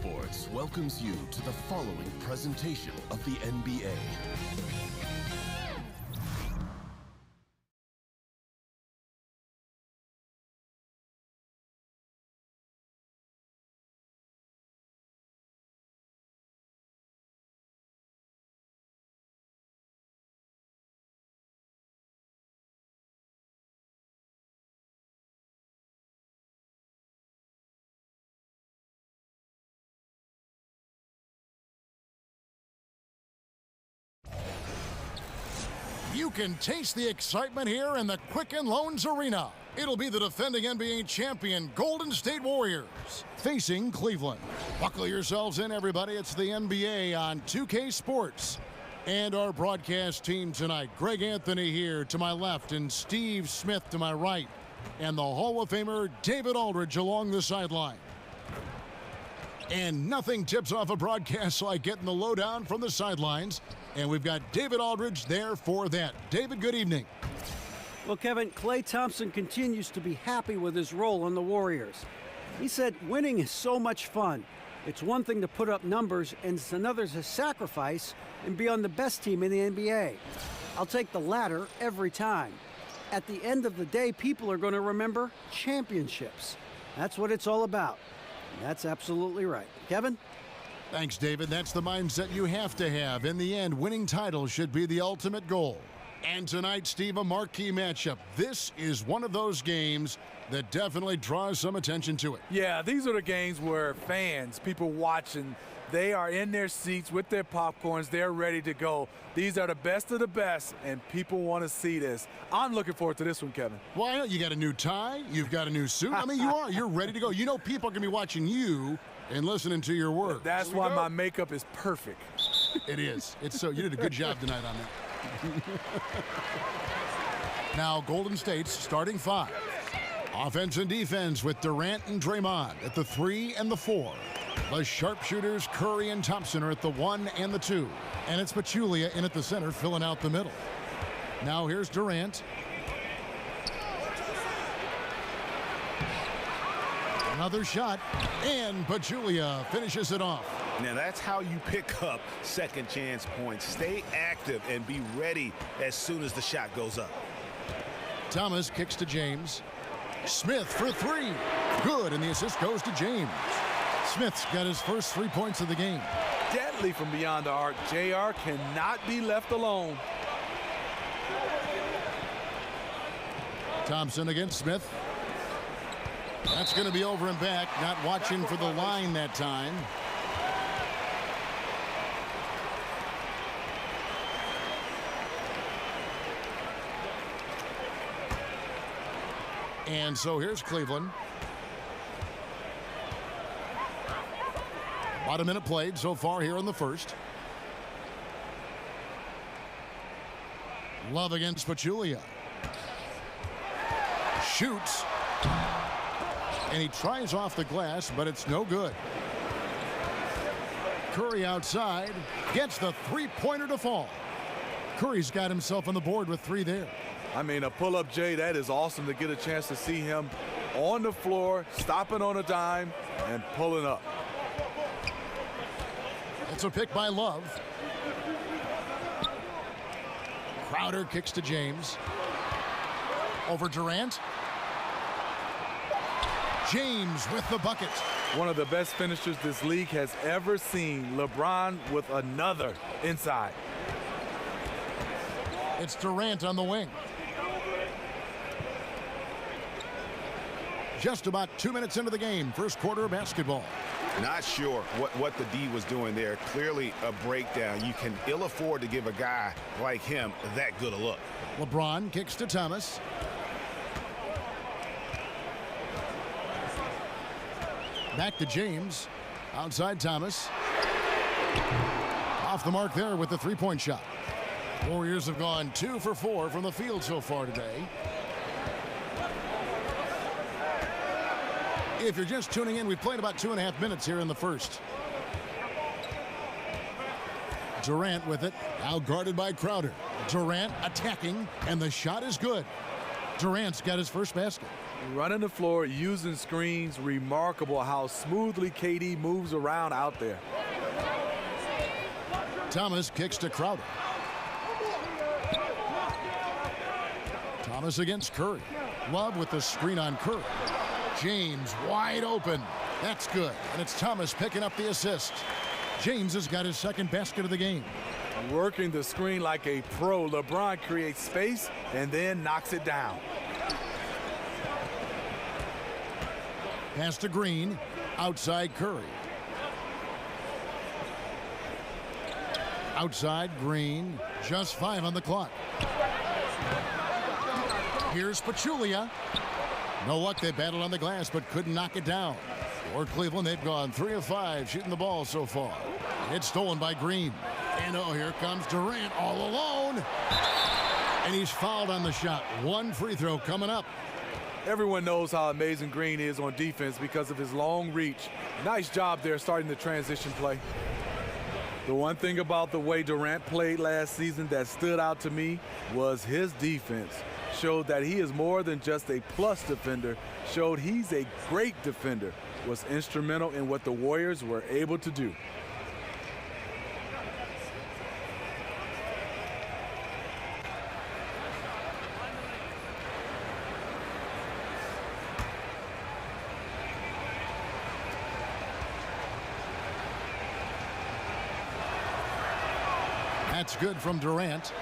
Sports welcomes you to the following presentation of the NBA. You can taste the excitement here in the Quicken Loans Arena. It'll be the defending NBA champion Golden State Warriors facing Cleveland. Buckle yourselves in, everybody. It's the NBA on 2K Sports. And our broadcast team tonight, Greg Anthony here to my left and Steve Smith to my right. And the Hall of Famer David Aldridge along the sideline. And nothing tips off a broadcast like getting the lowdown from the sidelines. And we've got David Aldridge there for that. David, good evening. Well, Kevin, Klay Thompson continues to be happy with his role on the Warriors. He said winning is so much fun. It's one thing to put up numbers, and it's another to sacrifice and be on the best team in the NBA. I'll take the latter every time. At the end of the day, people are going to remember championships. That's what it's all about. And that's absolutely right. Kevin? Thanks, David. That's the mindset you have to have. In the end, winning titles should be the ultimate goal. And tonight, Steve, a marquee matchup. This is one of those games that definitely draws some attention to it. Yeah, these are the games where fans, people watching, they are in their seats with their popcorns. They're ready to go. These are the best of the best, and people want to see this. I'm looking forward to this one, Kevin. Well, I know you got a new tie. You've got a new suit. I mean, you're ready to go. You know people are going to be watching you and listening to your words. That's why my makeup is perfect. It is. It's so. You did a good job tonight on that. Now, Golden State's starting five. Offense and defense with Durant and Draymond at the 3 and the 4. The sharpshooters Curry and Thompson are at the 1 and the 2. And it's Pachulia in at the center filling out the middle. Now here's Durant. Another shot, and Pachulia finishes it off. Now that's how you pick up second chance points. Stay active and be ready as soon as the shot goes up. Thomas kicks to James. Smith for 3. Good, and the assist goes to James. Smith's got his first 3 points of the game. Deadly from beyond the arc. JR cannot be left alone. Thompson against Smith. That's going to be over and back. Not watching for the line that time. And so here's Cleveland. About a minute played so far here in the first. Love against Pachulia. Shoots. And he tries off the glass, but it's no good. Curry outside. Gets the three-pointer to fall. Curry's got himself on the board with 3 there. I mean, a pull-up, Jay, that is awesome to get a chance to see him on the floor, stopping on a dime, and pulling up. It's a pick by Love. Crowder kicks to James. Over Durant. James with the bucket. One of the best finishers this league has ever seen. LeBron with another inside. It's Durant on the wing. Just about 2 minutes into the game, first quarter of basketball. Not sure what the D was doing there. Clearly a breakdown. You can ill afford to give a guy like him that good a look. LeBron kicks to Thomas. Back to James. Outside Thomas. Off the mark there with the three-point shot. Warriors have gone 2 for 4 from the field so far today. If you're just tuning in, we've played about 2.5 minutes here in the first. Durant with it, now guarded by Crowder. Durant attacking, and the shot is good. Durant's got his first basket. Running the floor, using screens, remarkable how smoothly KD moves around out there. Thomas kicks to Crowder. Thomas against Curry. Love with the screen on Curry. James wide open. That's good. And it's Thomas picking up the assist. James has got his second basket of the game. Working the screen like a pro, LeBron creates space and then knocks it down. Pass to Green. Outside Curry. Outside Green. Just 5 on the clock. Here's Pachulia. No luck. They battled on the glass but couldn't knock it down. For Cleveland, they've gone 3 of 5 shooting the ball so far. It's stolen by Green. And oh, here comes Durant all alone. And he's fouled on the shot. One free throw coming up. Everyone knows how amazing Green is on defense because of his long reach. Nice job there starting the transition play. The one thing about the way Durant played last season that stood out to me was his defense. Showed that he is more than just a plus defender. Showed he's a great defender. Was instrumental in what the Warriors were able to do. That's good from Durant.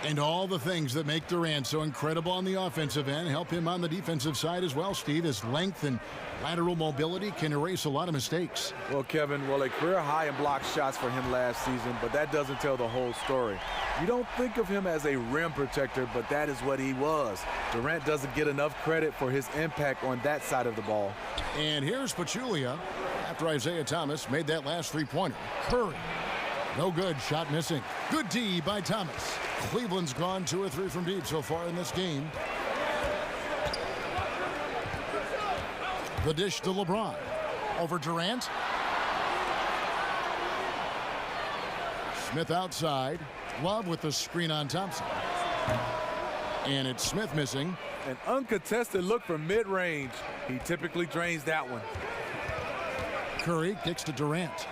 And all the things that make Durant so incredible on the offensive end help him on the defensive side as well, Steve. His length and lateral mobility can erase a lot of mistakes. Well, Kevin, a career high in block shots for him last season, but that doesn't tell the whole story. You don't think of him as a rim protector, but that is what he was. Durant doesn't get enough credit for his impact on that side of the ball. And here's Pachulia after Isaiah Thomas made that last three-pointer. Curry. No good. Shot missing. Good D by Thomas. Cleveland's gone 2 or 3 from deep so far in this game. The dish to LeBron. Over Durant. Smith outside. Love with the screen on Thompson. And it's Smith missing. An uncontested look from mid-range. He typically drains that one. Curry kicks to Durant.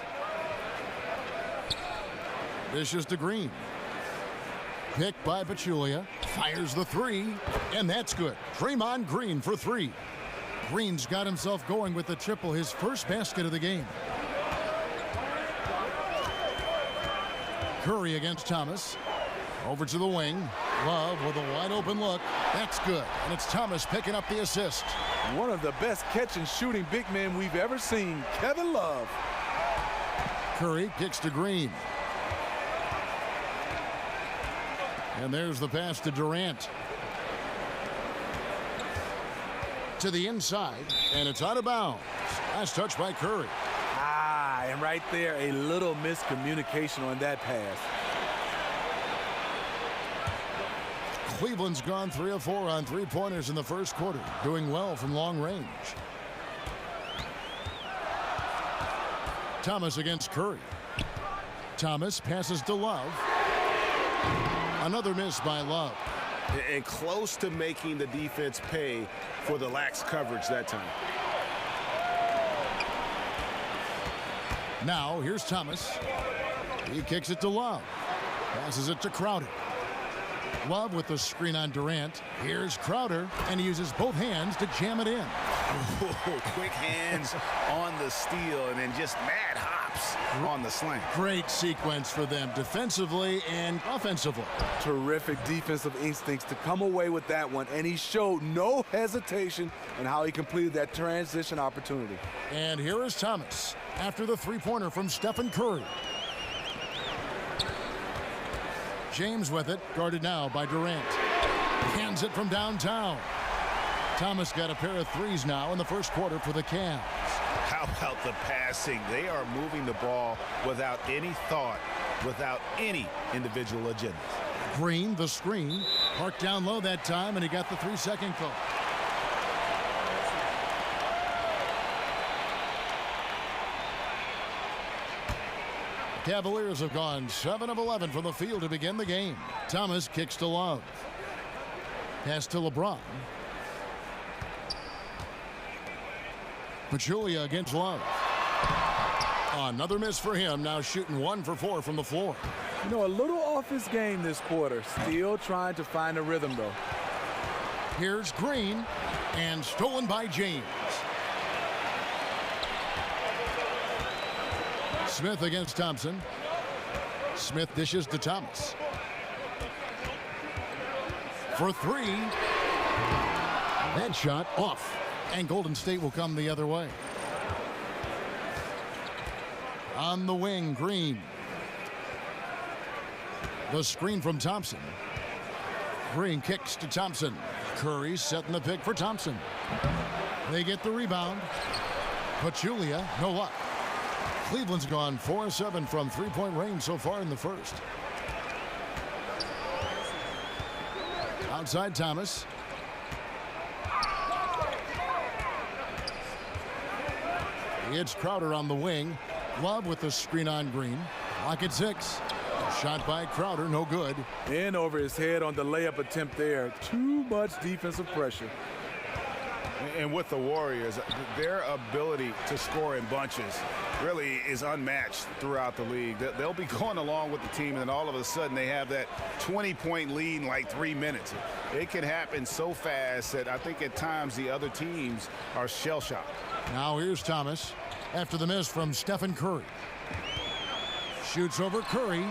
Dishes to Green. Picked by Pachulia. Fires the 3. And that's good. Draymond Green for 3. Green's got himself going with the triple, his first basket of the game. Curry against Thomas. Over to the wing. Love with a wide open look. That's good. And it's Thomas picking up the assist. One of the best catch and shooting big men we've ever seen, Kevin Love. Curry kicks to Green. And there's the pass to Durant. To the inside, and it's out of bounds. Last touch by Curry. And right there, a little miscommunication on that pass. Cleveland's gone 3 of 4 on three-pointers in the first quarter, doing well from long range. Thomas against Curry. Thomas passes to Love. Another miss by Love. And close to making the defense pay for the lax coverage that time. Now, here's Thomas. He kicks it to Love. Passes it to Crowder. Love with the screen on Durant. Here's Crowder, and he uses both hands to jam it in. Quick hands on the steal, and then just mad hops on the slam. Great sequence for them defensively and offensively. Terrific defensive instincts to come away with that one, and he showed no hesitation in how he completed that transition opportunity. And here is Thomas after the three-pointer from Stephen Curry. James with it, guarded now by Durant. Hands it from downtown. Thomas got a pair of threes now in the first quarter for the Cavs. How about the passing? They are moving the ball without any thought, without any individual agenda. Green, the screen, parked down low that time, and he got the 3-second call. The Cavaliers have gone 7 of 11 from the field to begin the game. Thomas kicks to Love. Pass to LeBron. Pachulia against Love. Another miss for him, now shooting 1 for 4 from the floor. You know, a little off his game this quarter. Still trying to find a rhythm, though. Here's Green, and stolen by James. Smith against Thompson. Smith dishes to Thomas. For 3. That shot off, and Golden State will come the other way. On the wing, Green. The screen from Thompson. Green kicks to Thompson. Curry setting the pick for Thompson. They get the rebound. Pachulia, no luck. Cleveland's gone 4-7 from three-point range so far in the first. Outside Thomas. It's Crowder on the wing. Love with the screen on Green. Lock at 6. Shot by Crowder, no good. In over his head on the layup attempt there. Too much defensive pressure. And with the Warriors, their ability to score in bunches really is unmatched throughout the league. They'll be going along with the team, and then all of a sudden they have that 20-point lead in like 3 minutes. It can happen so fast that I think at times the other teams are shell-shocked. Now here's Thomas after the miss from Stephen Curry. Shoots over Curry.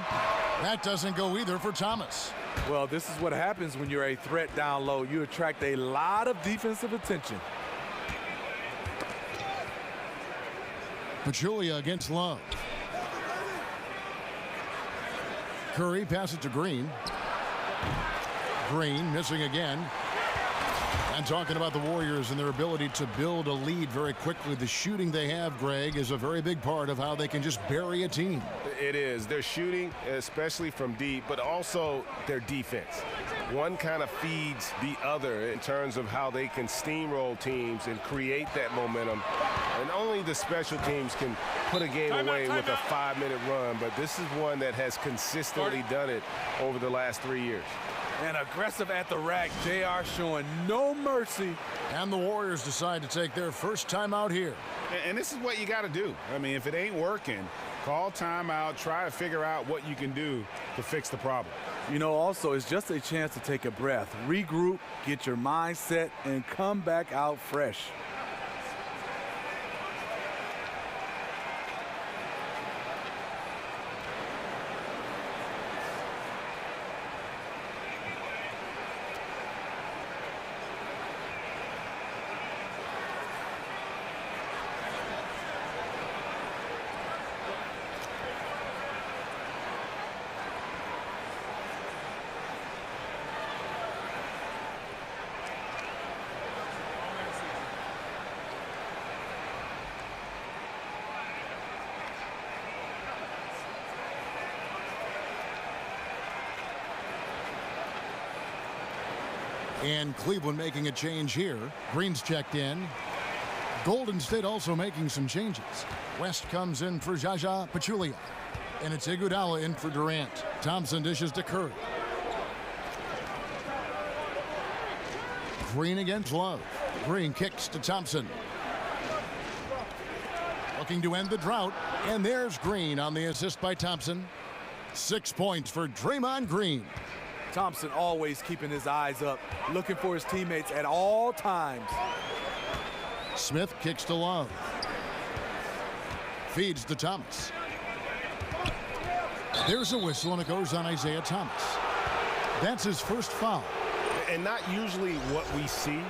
That doesn't go either for Thomas. Well, this is what happens when you're a threat down low. You attract a lot of defensive attention. Pachulia against Love. Curry passes to Green. Green missing again. And talking about the Warriors and their ability to build a lead very quickly, the shooting they have, Greg, is a very big part of how they can just bury a team. It is. Their shooting, especially from deep, but also their defense. One kind of feeds the other in terms of how they can steamroll teams and create that momentum. And only the special teams can put a game away with a 5-minute run, but this is one that has consistently done it over the last 3 years. And aggressive at the rack. JR showing no mercy. And the Warriors decide to take their first timeout here. And this is what you got to do. I mean, if it ain't working, call timeout, try to figure out what you can do to fix the problem. You know, also, it's just a chance to take a breath, regroup, get your mind set, and come back out fresh. And Cleveland making a change here. Green's checked in. Golden State also making some changes. West comes in for Jaja Pachulia. And it's Iguodala in for Durant. Thompson dishes to Curry. Green against Love. Green kicks to Thompson. Looking to end the drought. And there's Green on the assist by Thompson. 6 points for Draymond Green. Thompson always keeping his eyes up, looking for his teammates at all times. Smith kicks to Love. Feeds to Thomas. There's a whistle, and it goes on Isaiah Thomas. That's his first foul. And not usually what we see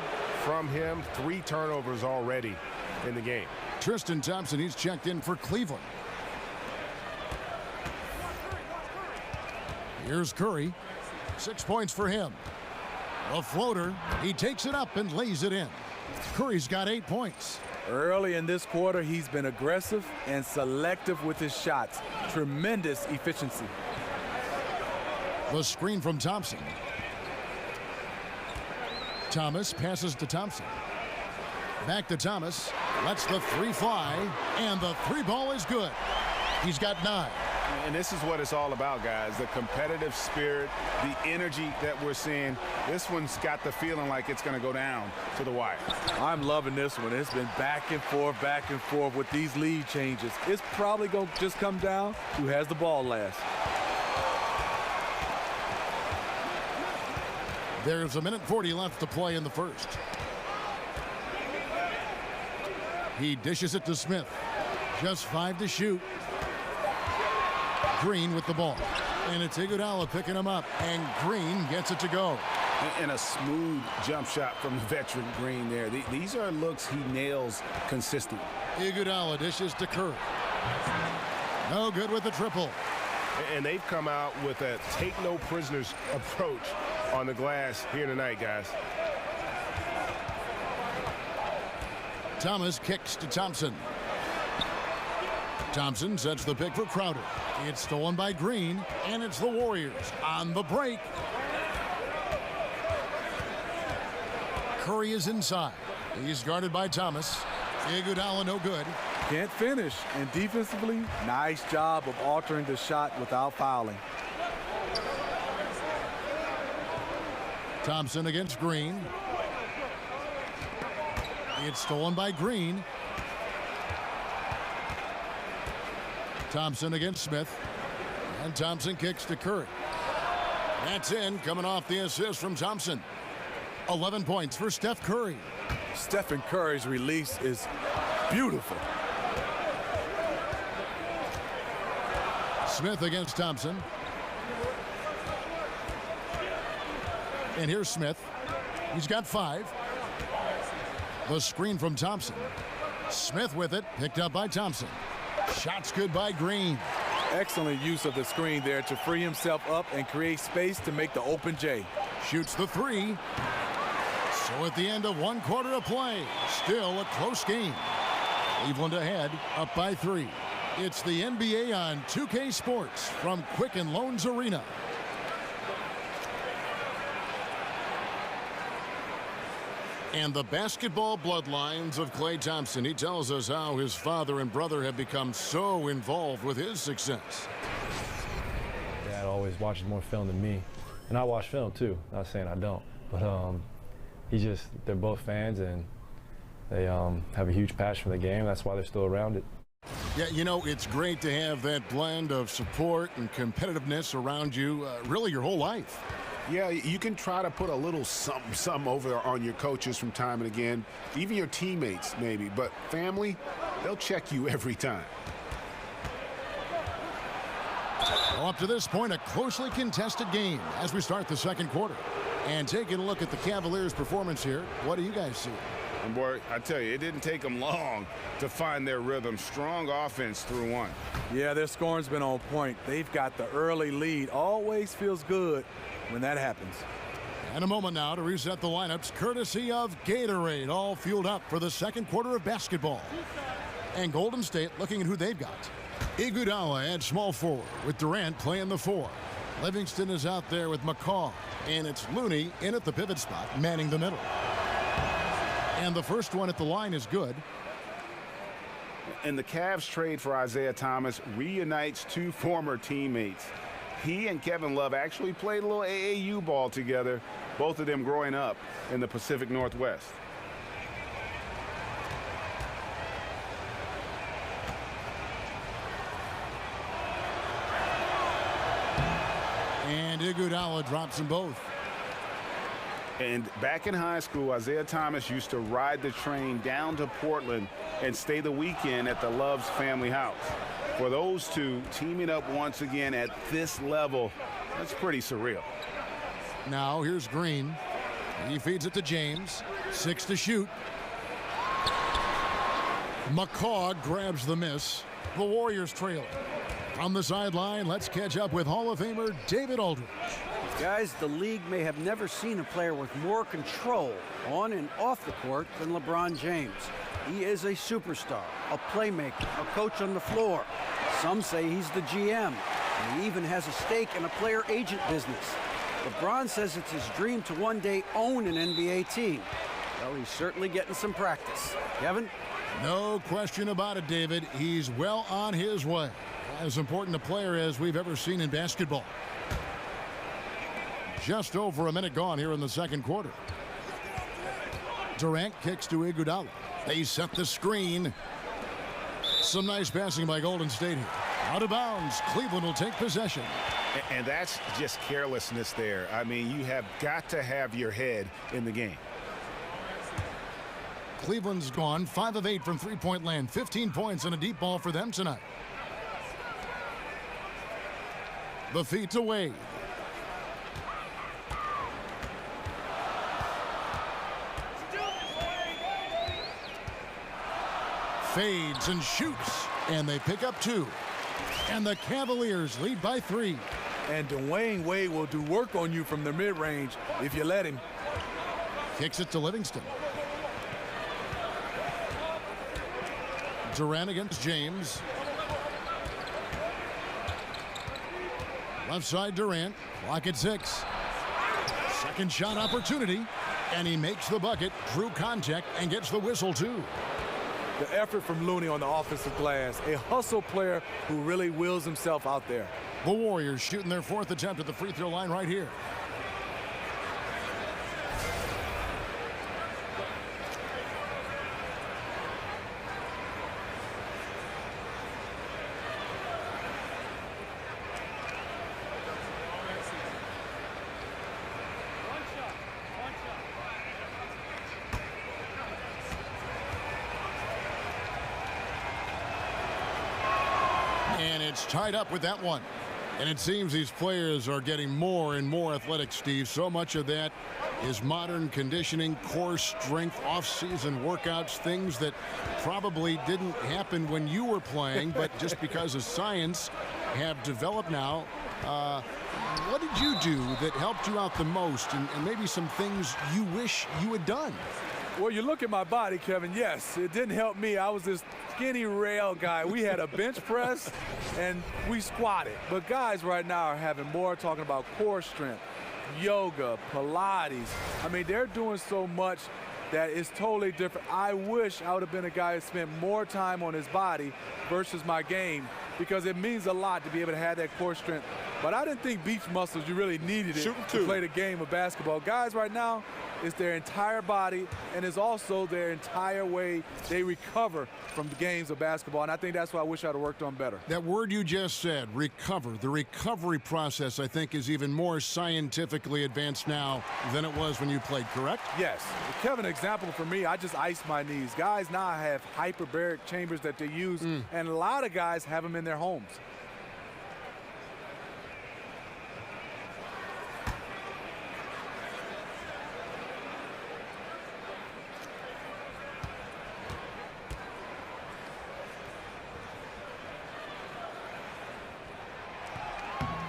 from him. 3 turnovers already in the game. Tristan Thompson, he's checked in for Cleveland. Here's Curry. 6 points for him. A floater. He takes it up and lays it in. Curry's got 8 points. Early in this quarter, he's been aggressive and selective with his shots. Tremendous efficiency. The screen from Thompson. Thomas passes to Thompson. Back to Thomas. Lets the 3 fly. And the 3 ball is good. He's got 9. And this is what it's all about, guys. The competitive spirit, the energy that we're seeing. This one's got the feeling like it's going to go down to the wire. I'm loving this one. It's been back and forth with these lead changes. It's probably going to just come down who has the ball last. There's 1:40 left to play in the first. He dishes it to Smith. Just 5 to shoot. Green with the ball. And it's Iguodala picking him up. And Green gets it to go. And a smooth jump shot from the veteran Green there. These are looks he nails consistently. Iguodala dishes to Curry. No good with the triple. And they've come out with a take-no-prisoners approach on the glass here tonight, guys. Thomas kicks to Thompson. Thompson sets the pick for Crowder. It's stolen by Green, and it's the Warriors on the break. Curry is inside. He's guarded by Thomas. Iguodala no good. Can't finish. And defensively, nice job of altering the shot without fouling. Thompson against Green. It's stolen by Green. Thompson against Smith. And Thompson kicks to Curry. That's in, coming off the assist from Thompson. 11 points for Steph Curry. Stephen Curry's release is beautiful. Smith against Thompson. And here's Smith. He's got 5. The screen from Thompson. Smith with it, picked up by Thompson. Shots good by Green. Excellent use of the screen there to free himself up and create space to make the open J. Shoots the 3. So at the end of 1 quarter of play, still a close game. Cleveland ahead, up by 3. It's the NBA on 2K Sports from Quicken Loans Arena. And the basketball bloodlines of Klay Thompson. He tells us how his father and brother have become so involved with his success. Dad always watches more film than me. And I watch film too, not saying I don't. But they're both fans, and they have a huge passion for the game. That's why they're still around it. Yeah, you know, it's great to have that blend of support and competitiveness around you really your whole life. Yeah, you can try to put a little something over on your coaches from time and again, even your teammates maybe, but family, they'll check you every time. Well, up to this point, a closely contested game as we start the second quarter. And taking a look at the Cavaliers' performance here, what do you guys see? And boy, I tell you, it didn't take them long to find their rhythm. Strong offense through 1. Yeah, their scoring's been on point. They've got the early lead. Always feels good when that happens. And a moment now to reset the lineups, courtesy of Gatorade, all fueled up for the second quarter of basketball. And Golden State looking at who they've got. Iguodala at small forward with Durant playing the 4. Livingston is out there with McCaw, and it's Looney in at the pivot spot, manning the middle. And the first one at the line is good. And the Cavs trade for Isaiah Thomas reunites 2 former teammates. He and Kevin Love actually played a little AAU ball together, both of them growing up in the Pacific Northwest. And Iguodala drops them both. And back in high school, Isaiah Thomas used to ride the train down to Portland and stay the weekend at the Love's family house. For those two teaming up once again at this level, that's pretty surreal. Now here's Green. He feeds it to James. 6 to shoot. McCaw grabs the miss. The Warriors trail. From the sideline, let's catch up with Hall of Famer David Aldridge. Guys, the league may have never seen a player with more control on and off the court than LeBron James. He is a superstar, a playmaker, a coach on the floor. Some say he's the GM. And he even has a stake in a player agent business. LeBron says it's his dream to one day own an NBA team. Well, he's certainly getting some practice. Kevin? No question about it, David. He's well on his way. As important a player as we've ever seen in basketball. Just over a minute gone here in the second quarter. Durant kicks to Iguodala. They set the screen. Some nice passing by Golden State here. Out of bounds. Cleveland will take possession. And that's just carelessness there. I mean, you have got to have your head in the game. Cleveland's gone 5 of 8 from three-point land. 15 points and a deep ball for them tonight. The feet to Wade. Fades and shoots. And they pick up 2. And the Cavaliers lead by 3. And Dwayne Wade will do work on you from the mid-range if you let him. Kicks it to Livingston. Durant against James. Left side Durant. Clock at 6. Second shot opportunity. And he makes the bucket. Through contact and gets the whistle too. The effort from Looney on the offensive glass. A hustle player who really wills himself out there. The Warriors shooting their 4th attempt at the free throw line right here. And it's tied up with that one. And it seems these players are getting more and more athletic, Steve. So much of that is modern conditioning, core strength, off-season workouts, things that probably didn't happen when you were playing, but just because of science have developed now. What did you do that helped you out the most, and maybe some things you wish you had done? Well, you look at my body, Kevin. Yes, it didn't help me. I was this skinny rail guy. We had a bench press, and we squatted. But guys right now are having more talking about core strength, yoga, Pilates. I mean, they're doing so much that is totally different. I wish I would have been a guy who spent more time on his body versus my game, because it means a lot to be able to have that core strength. But I didn't think beach muscles, you really needed it to play the game of basketball. Guys right now, it's their entire body, and it's also their entire way they recover from the games of basketball. And I think that's what I wish I'd have worked on better. That word you just said, recover. The recovery process, I think, is even more scientifically advanced now than it was when you played, correct? Yes. Kevin, example for me, I just ice my knees. Guys now have hyperbaric chambers that they use, and a lot of guys have them in their homes.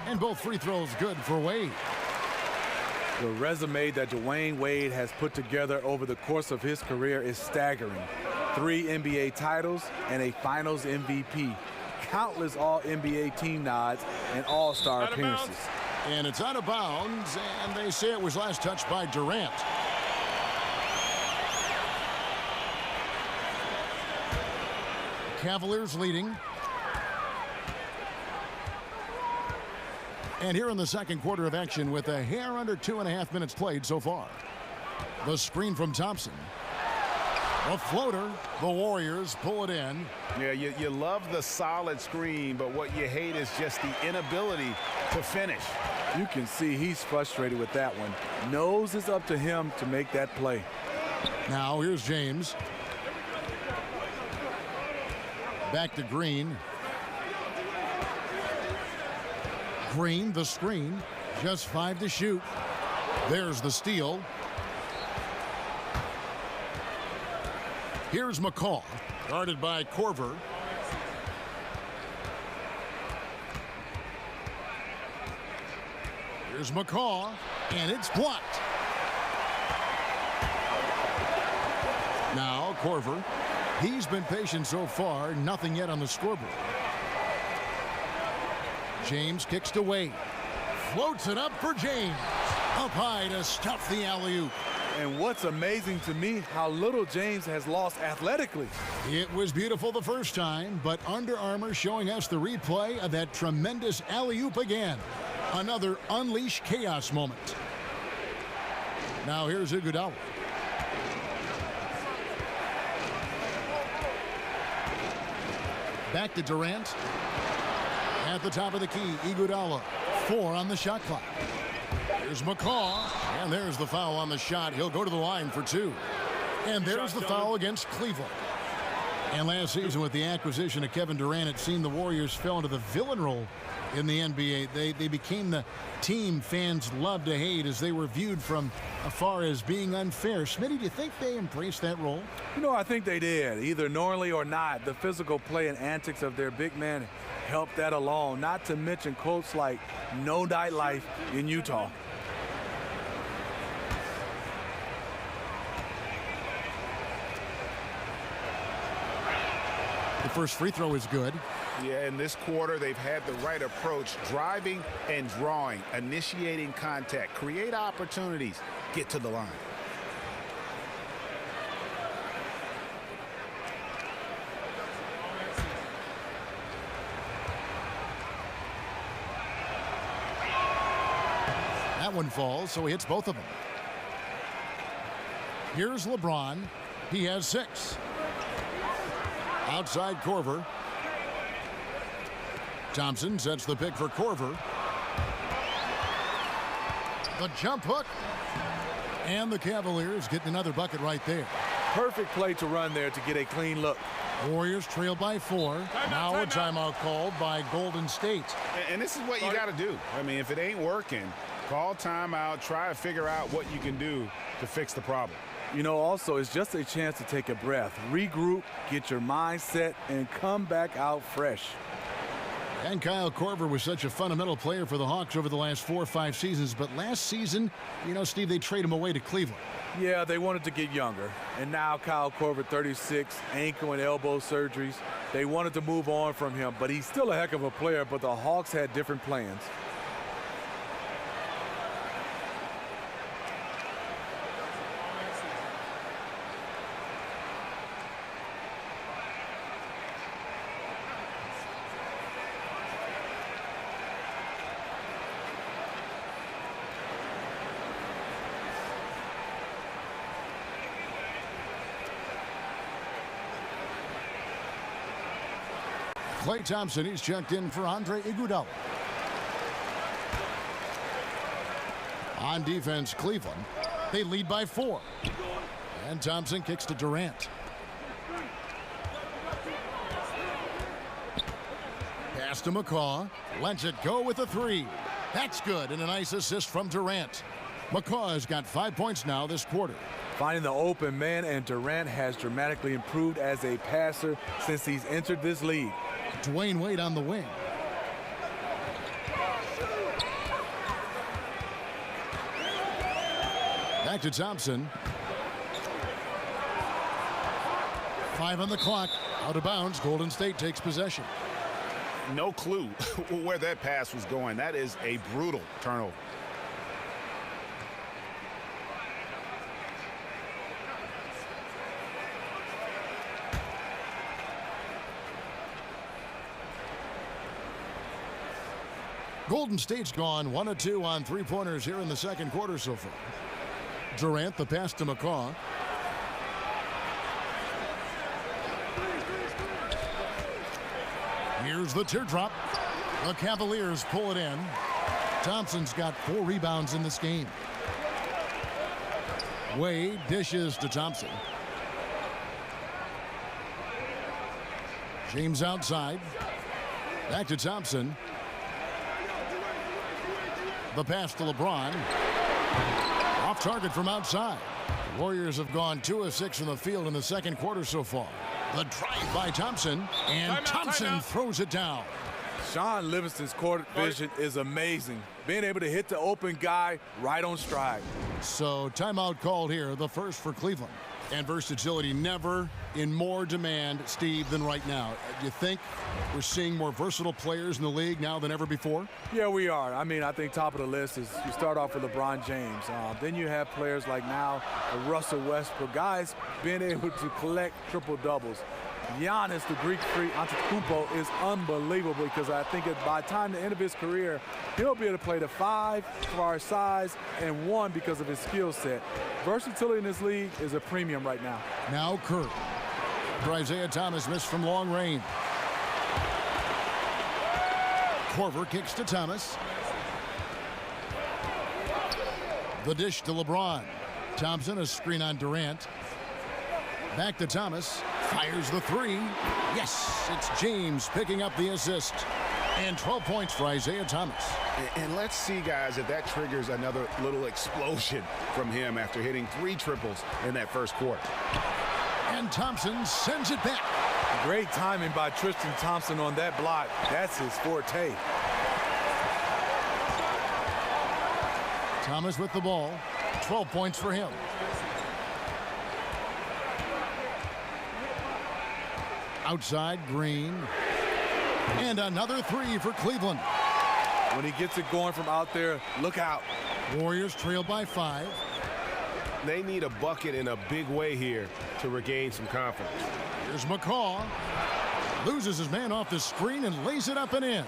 And both free throws good for Wade. The resume that Dwayne Wade has put together over the course of his career is staggering. 3 NBA titles and a Finals MVP. Countless All-NBA team nods and All-Star appearances. And it's out of bounds, and they say it was last touched by Durant. Cavaliers leading. And here in the second quarter of action with a hair under 2.5 minutes played so far. The screen from Thompson. A floater. The Warriors pull it in. Yeah, you love the solid screen, but what you hate is just the inability to finish. You can see he's frustrated with that one. Knows it's up to him to make that play. Now here's James. Back to Green. Green, the screen, just 5 to shoot. There's the steal. Here's McCaw, guarded by Korver. Here's McCaw, and it's blocked. Now Korver, he's been patient so far, nothing yet on the scoreboard. James kicks to Wade. Floats it up for James. Up high to stuff the alley-oop. And what's amazing to me, how little James has lost athletically. It was beautiful the first time, but Under Armour showing us the replay of that tremendous alley-oop again. Another unleash chaos moment. Now here's Iguodala. Back to Durant. At the top of the key, Iguodala. 4 on the shot clock. Here's McCaw, and there's the foul on the shot. He'll go to the line for 2. And there's the foul against Cleveland. And last season with the acquisition of Kevin Durant, it seemed the Warriors fell into the villain role in the NBA. They became the team fans love to hate as they were viewed from afar as being unfair. Smitty, do you think they embraced that role? You know, I think they did, either knowingly or not. The physical play and antics of their big man helped that along, not to mention quotes like "no nightlife in Utah." The first free throw is good. Yeah, in this quarter, they've had the right approach, driving and drawing, initiating contact, create opportunities, get to the line. That one falls, so he hits both of them. Here's LeBron. He has 6. Outside Korver. Thompson sets the pick for Korver. The jump hook. And the Cavaliers get another bucket right there. Perfect play to run there to get a clean look. Warriors trail by 4. Now a timeout called by Golden State. And this is what you got to do. I mean, if it ain't working, call timeout, try to figure out what you can do to fix the problem. You know, also, it's just a chance to take a breath, regroup, get your mind set, and come back out fresh. And Kyle Korver was such a fundamental player for the Hawks over the last 4 or 5 seasons. But last season, you know, Steve, they trade him away to Cleveland. Yeah, they wanted to get younger. And now Kyle Korver, 36, ankle and elbow surgeries. They wanted to move on from him, but he's still a heck of a player, but the Hawks had different plans. Klay Thompson, he's checked in for Andre Iguodala. On defense, Cleveland. They lead by 4. And Thompson kicks to Durant. Pass to McCaw. Lets it go with a 3. That's good, and a nice assist from Durant. McCaw has got 5 points now this quarter. Finding the open man, and Durant has dramatically improved as a passer since he's entered this league. Dwayne Wade on the wing. Back to Thompson. 5 on the clock. Out of bounds. Golden State takes possession. No clue where that pass was going. That is a brutal turnover. Golden State's gone 1 of 2 on 3-pointers here in the second quarter so far. Durant, the pass to McCaw. Here's the teardrop. The Cavaliers pull it in. Thompson's got 4 rebounds in this game. Wade dishes to Thompson. James outside. Back to Thompson. The pass to LeBron. Off target from outside. The Warriors have gone 2 of 6 from the field in the second quarter so far. The drive by Thompson, and Thompson throws it down. Sean Livingston's court vision is amazing. Being able to hit the open guy right on stride. So timeout called here, the first for Cleveland. And versatility never in more demand, Steve, than right now. Do you think we're seeing more versatile players in the league now than ever before? Yeah, we are. I mean, I think top of the list is you start off with LeBron James. Then you have players like now Russell Westbrook, guys being able to collect triple-doubles. Giannis, the Greek freak, Antetokounmpo, is unbelievable because I think by the time the end of his career, he'll be able to play the 5 for our size and 1 because of his skill set. Versatility in this league is a premium right now. Now Curry. For Isaiah Thomas missed from long range. Korver kicks to Thomas. The dish to LeBron. Thompson, a screen on Durant. Back to Thomas. Fires the 3. Yes, it's James picking up the assist. And 12 points for Isaiah Thomas. And let's see, guys, if that triggers another little explosion from him after hitting 3 triples in that first quarter. And Thompson sends it back. Great timing by Tristan Thompson on that block. That's his forte. Thomas with the ball. 12 points for him. Outside, Green. And another 3 for Cleveland. When he gets it going from out there, look out. Warriors trail by 5. They need a bucket in a big way here to regain some confidence. Here's McCaw. Loses his man off the screen and lays it up and in.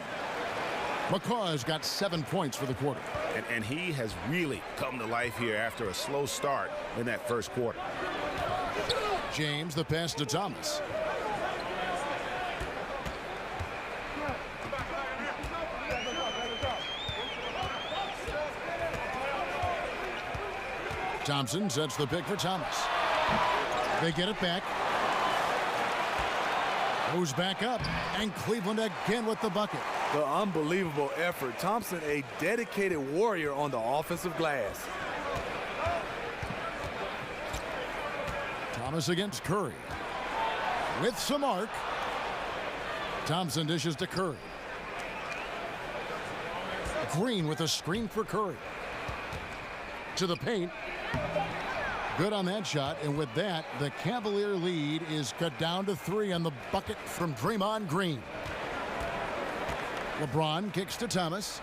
McCaw has got 7 points for the quarter. And he has really come to life here after a slow start in that first quarter. James, the pass to Thomas. Thompson sets the pick for Thomas. They get it back. Goes back up. And Cleveland again with the bucket. The unbelievable effort. Thompson, a dedicated warrior on the offensive glass. Thomas against Curry. With some arc. Thompson dishes to Curry. Green with a screen for Curry. To the paint. Good on that shot, and with that, the Cavalier lead is cut down to 3 on the bucket from Draymond Green. LeBron kicks to Thomas.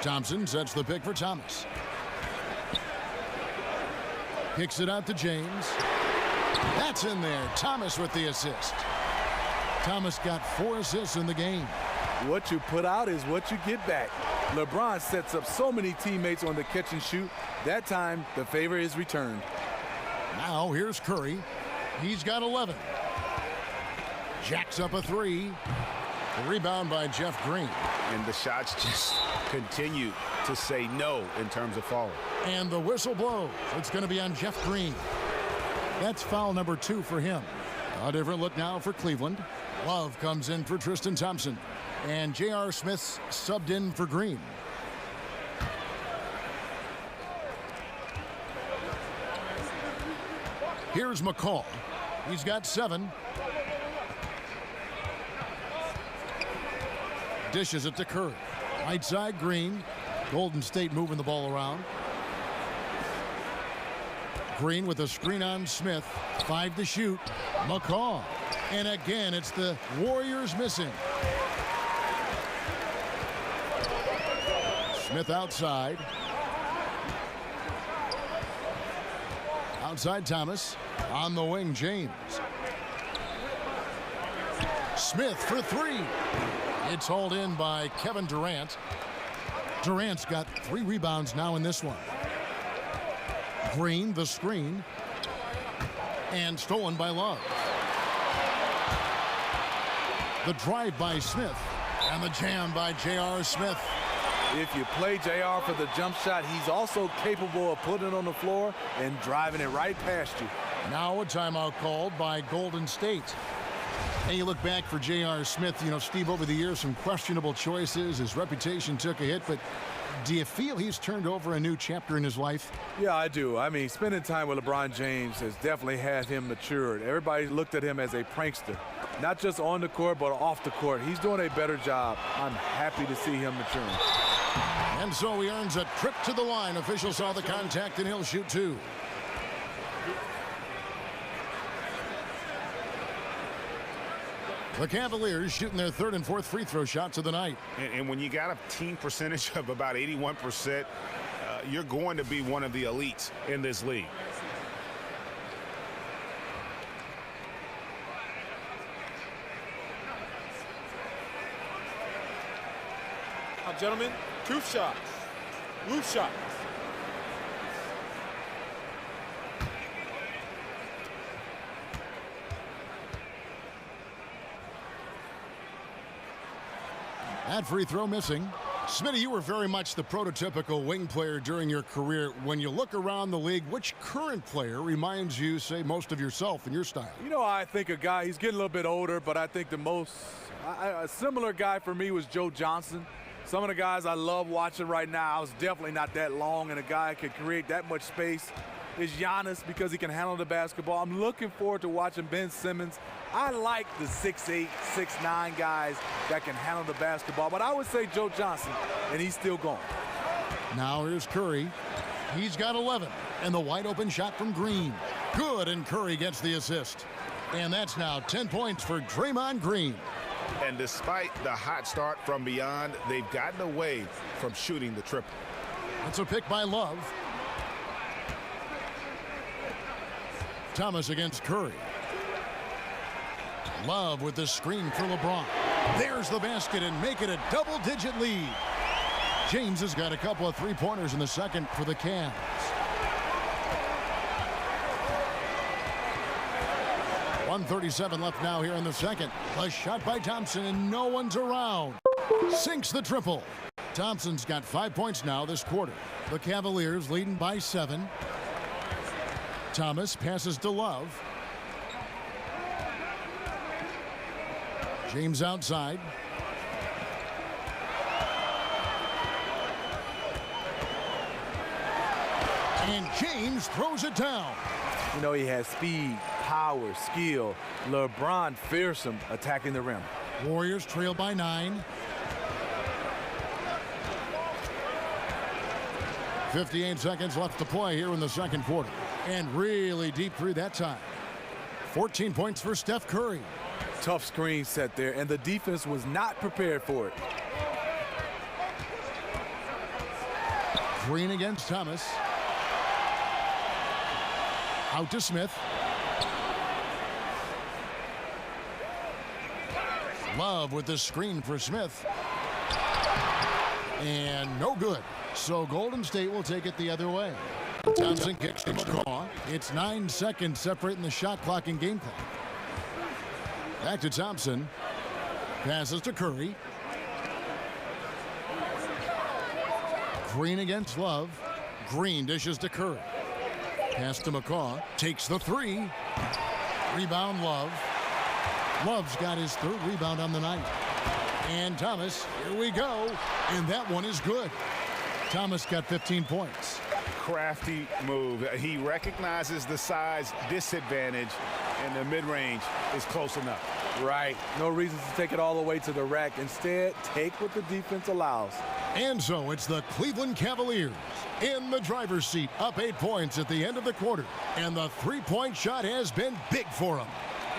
Thompson sets the pick for Thomas. Kicks it out to James. That's in there. Thomas with the assist. Thomas got 4 assists in the game. What you put out is what you get back. LeBron sets up so many teammates on the catch and shoot. That time, the favor is returned. Now, here's Curry. He's got 11. Jacks up a 3. The rebound by Jeff Green. And the shots just continue to say no in terms of falling. And the whistle blows. It's going to be on Jeff Green. That's foul number 2 for him. A different look now for Cleveland. Love comes in for Tristan Thompson. And J.R. Smith's subbed in for Green. Here's McCaw. He's got 7. Dishes it to Curry. Right side, Green. Golden State moving the ball around. Green with a screen on Smith. 5 to shoot. McCaw. And again, it's the Warriors missing. Smith outside. Outside Thomas. On the wing, James. Smith for 3. It's hauled in by Kevin Durant. Durant's got 3 rebounds now in this one. Green, the screen. And stolen by Love. The drive by Smith. And the jam by J.R. Smith. If you play JR for the jump shot, he's also capable of putting it on the floor and driving it right past you. Now a timeout called by Golden State. And you look back for J.R. Smith, you know, Steve, over the years, some questionable choices. His reputation took a hit, but do you feel he's turned over a new chapter in his life? Yeah, I do. I mean, spending time with LeBron James has definitely had him matured. Everybody looked at him as a prankster, not just on the court, but off the court. He's doing a better job. I'm happy to see him maturing. And so he earns a trip to the line. Officials saw the contact, and he'll shoot two. The Cavaliers shooting their third and fourth free throw shots of the night. And when you got a team percentage of about 81%, you're going to be one of the elites in this league. Now, gentlemen, two shots, loose shots. That free throw missing. Smitty, you were very much the prototypical wing player during your career. When you look around the league, which current player reminds you, say, most of yourself and your style? You know, I think a guy, he's getting a little bit older, but I think the most, a similar guy for me was Joe Johnson. Some of the guys I love watching right now, I was definitely not that long, and a guy could create that much space is Giannis because he can handle the basketball. I'm looking forward to watching Ben Simmons. I like the 6'8", 6'9" guys that can handle the basketball, but I would say Joe Johnson, and he's still going. Now here's Curry. He's got 11, and the wide open shot from Green. Good, and Curry gets the assist. And that's now 10 points for Draymond Green. And despite the hot start from beyond, they've gotten away from shooting the triple. That's a pick by Love. Thomas against Curry. Love with the screen for LeBron. There's the basket and make it a double-digit lead. James has got a couple of three-pointers in the second for the Cavs. .137 left now here in the second. A shot by Thompson, and no one's around. Sinks the triple. Thompson's got 5 points now this quarter. The Cavaliers leading by 7. Thomas passes to Love. James outside. And James throws it down. You know, he has speed, power, skill. LeBron fearsome attacking the rim. Warriors trail by 9. 58 seconds left to play here in the second quarter. And really deep through that time. 14 points for Steph Curry. Tough screen set there, and the defense was not prepared for it. Green against Thomas. Out to Smith. Love with the screen for Smith. And no good. So Golden State will take it the other way. Thompson kicks to McCaw. It's 9 seconds separating the shot clock and game clock. Back to Thompson. Passes to Curry. Green against Love. Green dishes to Curry. Pass to McCaw. Takes the three. Rebound Love. Love's got his third rebound on the night. And Thomas, here we go. And that one is good. Thomas got 15 points. Crafty move. He recognizes the size disadvantage, and the mid-range is close enough. Right. No reason to take it all the way to the rack. Instead, take what the defense allows. And so it's the Cleveland Cavaliers in the driver's seat, up 8 points at the end of the quarter. And the three-point shot has been big for them.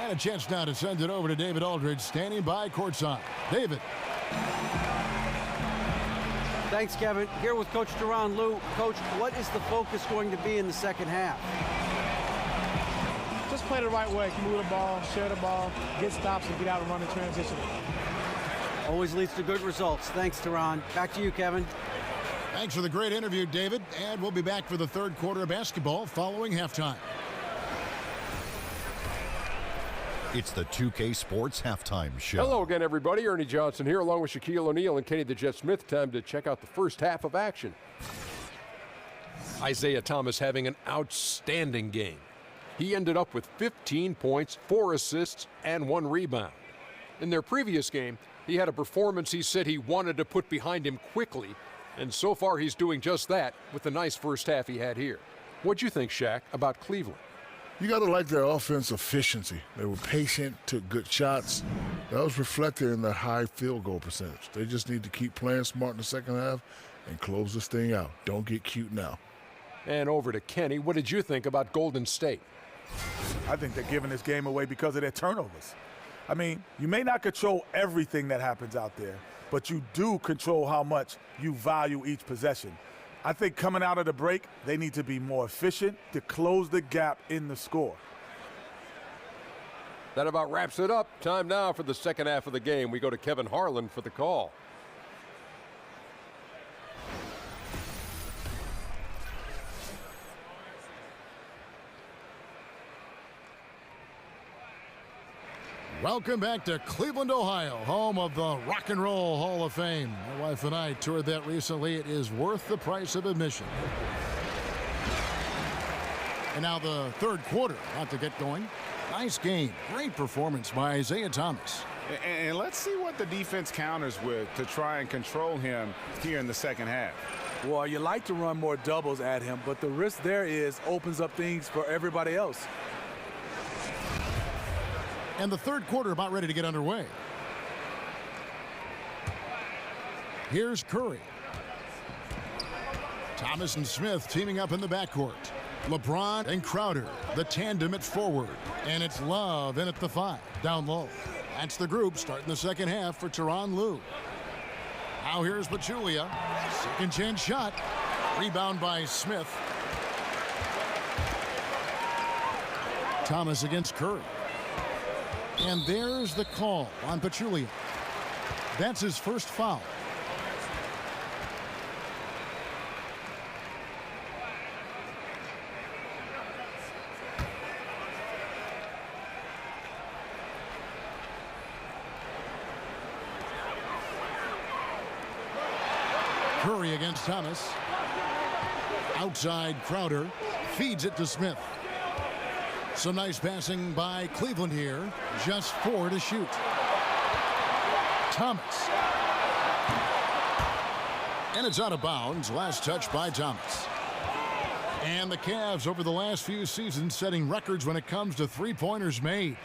And a chance now to send it over to David Aldridge, standing by courtside. David. Thanks, Kevin. Here with Coach Tyronn Lue. Coach, what is the focus going to be in the second half? Just play the right way. Move the ball, share the ball, get stops, and get out and run the transition. Always leads to good results. Thanks, Tyronn. Back to you, Kevin. Thanks for the great interview, David. And we'll be back for the third quarter of basketball following halftime. It's the 2K Sports Halftime Show. Hello again, everybody. Ernie Johnson here, along with Shaquille O'Neal and Kenny the Jet Smith. Time to check out the first half of action. Isaiah Thomas having an outstanding game. He ended up with 15 points, 4 assists, and 1 rebound. In their previous game, he had a performance he said he wanted to put behind him quickly, and so far he's doing just that with the nice first half he had here. What'd you think, Shaq, about Cleveland? You got to like their offense efficiency. They were patient, took good shots. That was reflected in their high field goal percentage. They just need to keep playing smart in the second half and close this thing out. Don't get cute now. And over to Kenny. What did you think about Golden State? I think they're giving this game away because of their turnovers. I mean, you may not control everything that happens out there, but you do control how much you value each possession. I think coming out of the break, they need to be more efficient to close the gap in the score. That about wraps it up. Time now for the second half of the game. We go to Kevin Harlan for the call. Welcome back to Cleveland, Ohio, home of the Rock and Roll Hall of Fame. My wife and I toured that recently. It is worth the price of admission. And now the third quarter, about to get going. Nice game. Great performance by Isaiah Thomas. And let's see what the defense counters with to try and control him here in the second half. Well, you like to run more doubles at him, but the risk there is opens up things for everybody else. And the third quarter about ready to get underway. Here's Curry. Thomas and Smith teaming up in the backcourt. LeBron and Crowder, the tandem at forward. And it's Love in at the 5, down low. That's the group starting the second half for Tyronn Lue. Now here's Pachulia. Second chance shot. Rebound by Smith. Thomas against Curry. And there's the call on Pachulia. That's his first foul. Curry against Thomas. Outside Crowder. Feeds it to Smith. Some nice passing by Cleveland here. Just 4 to shoot. Thomas. And it's out of bounds. Last touch by Thomas. And the Cavs over the last few seasons setting records when it comes to three-pointers made.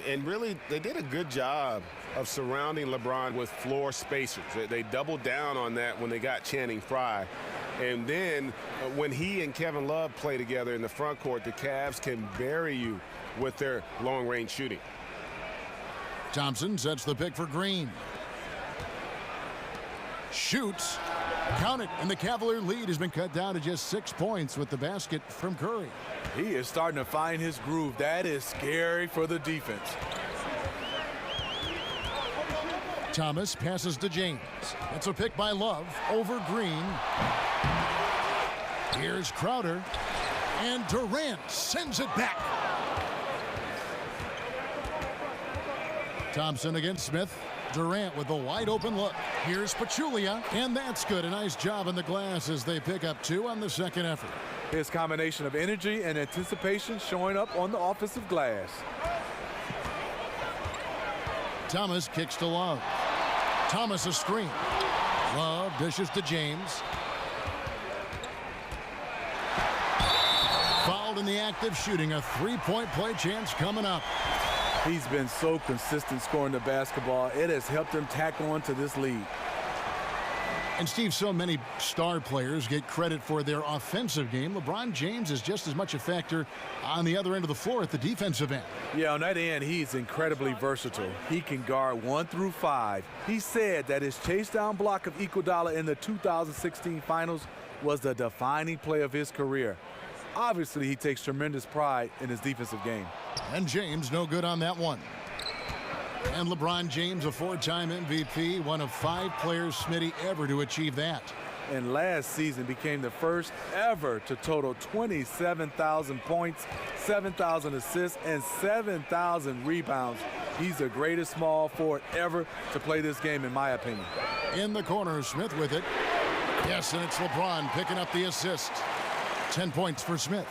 And really, they did a good job of surrounding LeBron with floor spacers. They doubled down on that when they got Channing Frye. And then when he and Kevin Love play together in the front court, the Cavs can bury you with their long-range shooting. Thompson sets the pick for Green. Shoots. Count it. And the Cavalier lead has been cut down to just 6 points with the basket from Curry. He is starting to find his groove. That is scary for the defense. Thomas passes to James. That's a pick by Love over Green. Here's Crowder. And Durant sends it back. Thompson against Smith. Durant with the wide open look. Here's Pachulia. And that's good. A nice job in the glass as they pick up 2 on the second effort. His combination of energy and anticipation showing up on the offensive glass. Thomas kicks to Love. Thomas a screen. Love dishes to James. Fouled in the act of shooting. A three-point play chance coming up. He's been so consistent scoring the basketball. It has helped him tack on to this lead. And Steve, so many star players get credit for their offensive game. LeBron James is just as much a factor on the other end of the floor at the defensive end. Yeah, on that end, he's incredibly versatile. He can guard 1 through 5. He said that his chase down block of Iguodala in the 2016 finals was the defining play of his career. Obviously, he takes tremendous pride in his defensive game. And James no good on that one. And LeBron James, a 4-time MVP, one of 5 players, Smitty, ever to achieve that. And last season became the first ever to total 27,000 points, 7,000 assists, and 7,000 rebounds. He's the greatest small forward ever to play this game, in my opinion. In the corner, Smith with it. Yes, and it's LeBron picking up the assist. 10 points for Smith.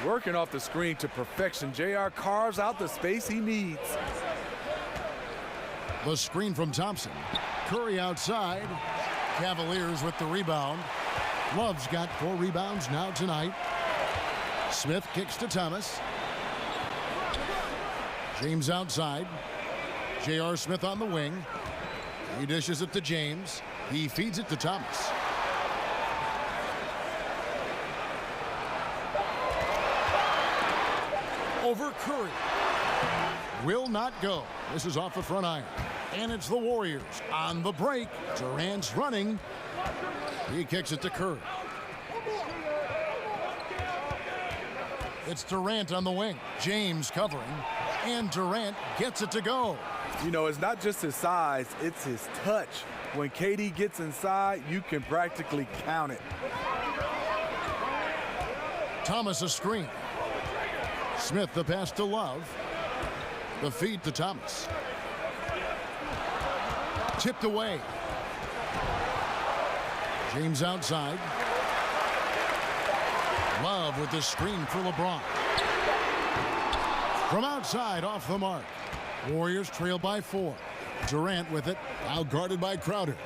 Working off the screen to perfection, JR carves out the space he needs. The screen from Thompson. Curry outside. Cavaliers with the rebound. Love's got 4 rebounds now tonight. Smith kicks to Thomas. James outside. J.R. Smith on the wing. He dishes it to James. He feeds it to Thomas. over Curry. Will not go. This is off the front iron. And it's the Warriors on the break. Durant's running. He kicks it to Curry. It's Durant on the wing. James covering. And Durant gets it to go. You know, it's not just his size, it's his touch. When KD gets inside, you can practically count it. Thomas a screen. Smith the pass to Love. The feed to Thomas. Tipped away. James outside. Love with the screen for LeBron. From outside, off the mark. Warriors trail by 4. Durant with it, now guarded by Crowder.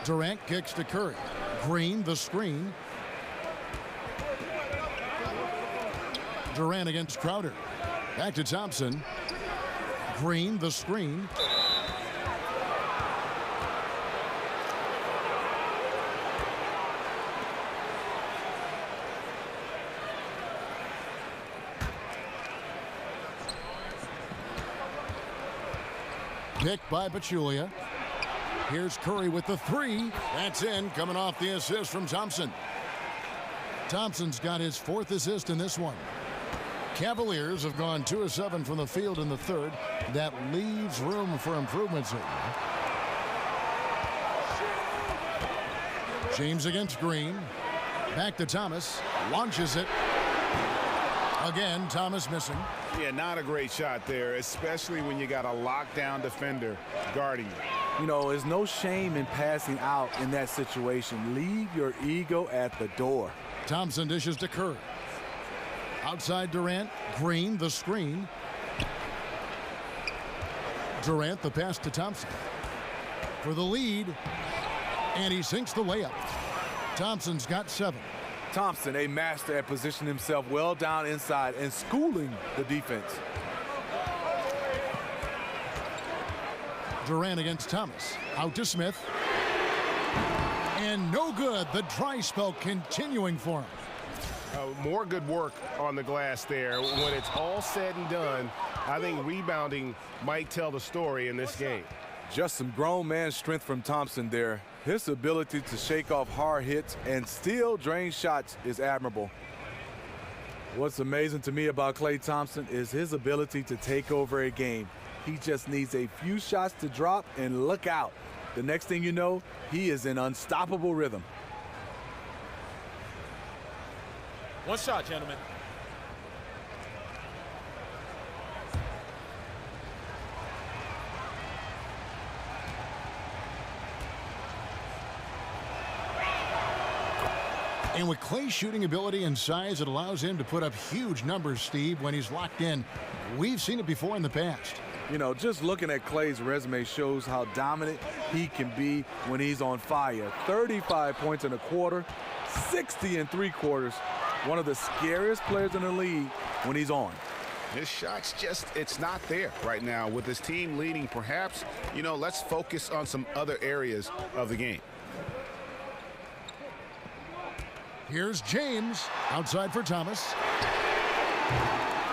Durant kicks to Curry. Green, the screen. Durant against Crowder. Back to Thompson. Green, the screen. Picked by Pachulia. Here's Curry with the 3. That's in, coming off the assist from Thompson. Thompson's got his 4th assist in this one. Cavaliers have gone 2 of 7 from the field in the 3rd. That leaves room for improvements here. James against Green. Back to Thomas. Launches it. Again, Thomas missing. Yeah, not a great shot there, especially when you got a lockdown defender guarding you. You know, there's no shame in passing out in that situation. Leave your ego at the door. Thompson dishes to Curry. Outside Durant. Green, the screen. Durant, the pass to Thompson. For the lead. And he sinks the layup. Thompson's got 7. Thompson, a master at positioning himself well down inside and schooling the defense. Durant against Thomas. Out to Smith. And no good. The dry spell continuing for him. More good work on the glass there. When it's all said and done, I think rebounding might tell the story in this game. Just some grown man strength from Thompson there. His ability to shake off hard hits and still drain shots is admirable. What's amazing to me about Klay Thompson is his ability to take over a game. He just needs a few shots to drop and look out. The next thing you know, he is in unstoppable rhythm. One shot, gentlemen. And with Klay's shooting ability and size, it allows him to put up huge numbers, Steve, when he's locked in. We've seen it before in the past. You know, just looking at Klay's resume shows how dominant he can be when he's on fire. 35 points in a quarter, 60 in 3 quarters. One of the scariest players in the league when he's on. His shot's just, it's not there right now. With his team leading, perhaps, you know, let's focus on some other areas of the game. Here's James outside for Thomas.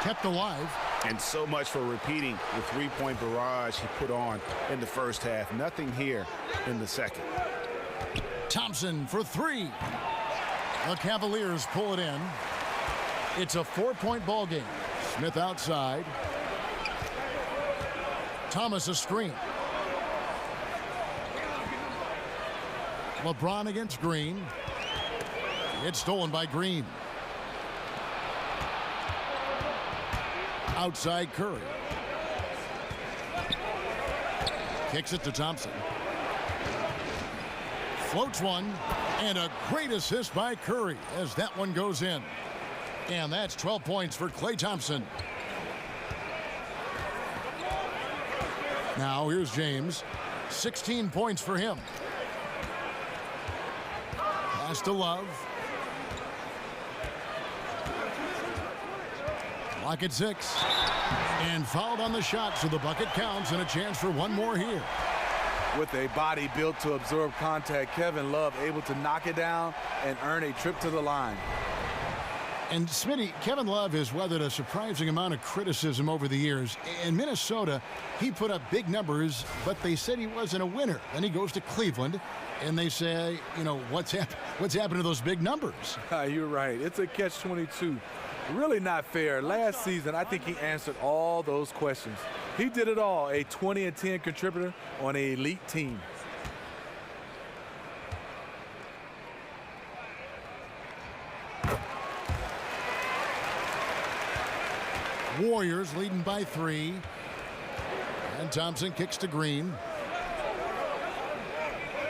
Kept alive. And so much for repeating the 3-point barrage he put on in the first half. Nothing here in the second. Thompson for 3. The Cavaliers pull it in. It's a 4-point ball game. Smith outside. Thomas a screen. LeBron against Green. It's stolen by Green. Outside Curry. Kicks it to Thompson. Floats one. And a great assist by Curry as that one goes in. And that's 12 points for Klay Thompson. Now here's James. 16 points for him. Pass to Love. Clock at 6. And fouled on the shot, so the bucket counts and a chance for one more here. With a body built to absorb contact, Kevin Love able to knock it down and earn a trip to the line. And Smitty, Kevin Love has weathered a surprising amount of criticism over the years. In Minnesota, he put up big numbers, but they said he wasn't a winner. Then he goes to Cleveland, and they say, you know, what's happened to those big numbers? You're right. It's a catch-22. Really not fair. Last season, I think he answered all those questions. He did it all, a 20-10 contributor on an elite team. Warriors leading by 3. And Thompson kicks to Green.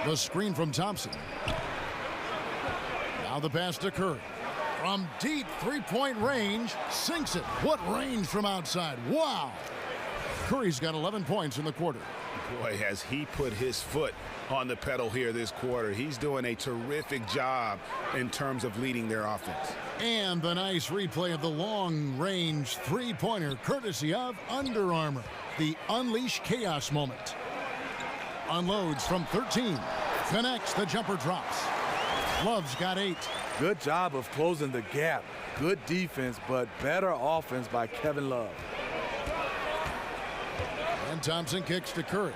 The screen from Thompson. Now the pass to Curry. From deep three-point range, sinks it. What range from outside. Wow. Curry's got 11 points in the quarter. Boy, has he put his foot on the pedal here this quarter. He's doing a terrific job in terms of leading their offense. And the nice replay of the long-range three-pointer, courtesy of Under Armour. The Unleash Chaos moment. Unloads from 13. Connects, the jumper drops. Love's got 8. Good job of closing the gap. Good defense, but better offense by Kevin Love. And Thompson kicks to Curry.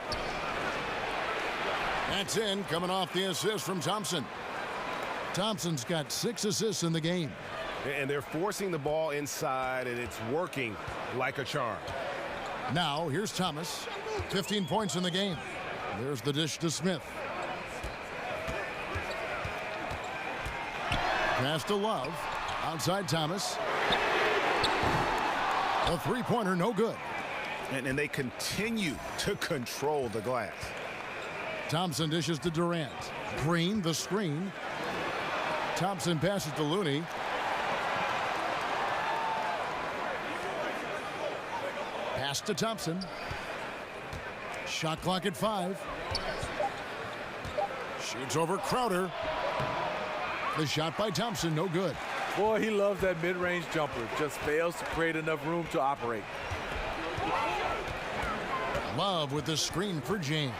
That's in, coming off the assist from Thompson. Thompson's got 6 assists in the game. And they're forcing the ball inside, and it's working like a charm. Now, here's Thomas. 15 points in the game. There's the dish to Smith. Pass to Love. Outside Thomas. A three-pointer, no good. And they continue to control the glass. Thompson dishes to Durant. Green, the screen. Thompson passes to Looney. Pass to Thompson. Shot clock at 5. Shoots over Crowder. The shot by Thompson, no good. Boy, he loves that mid-range jumper. Just fails to create enough room to operate. Love with the screen for James.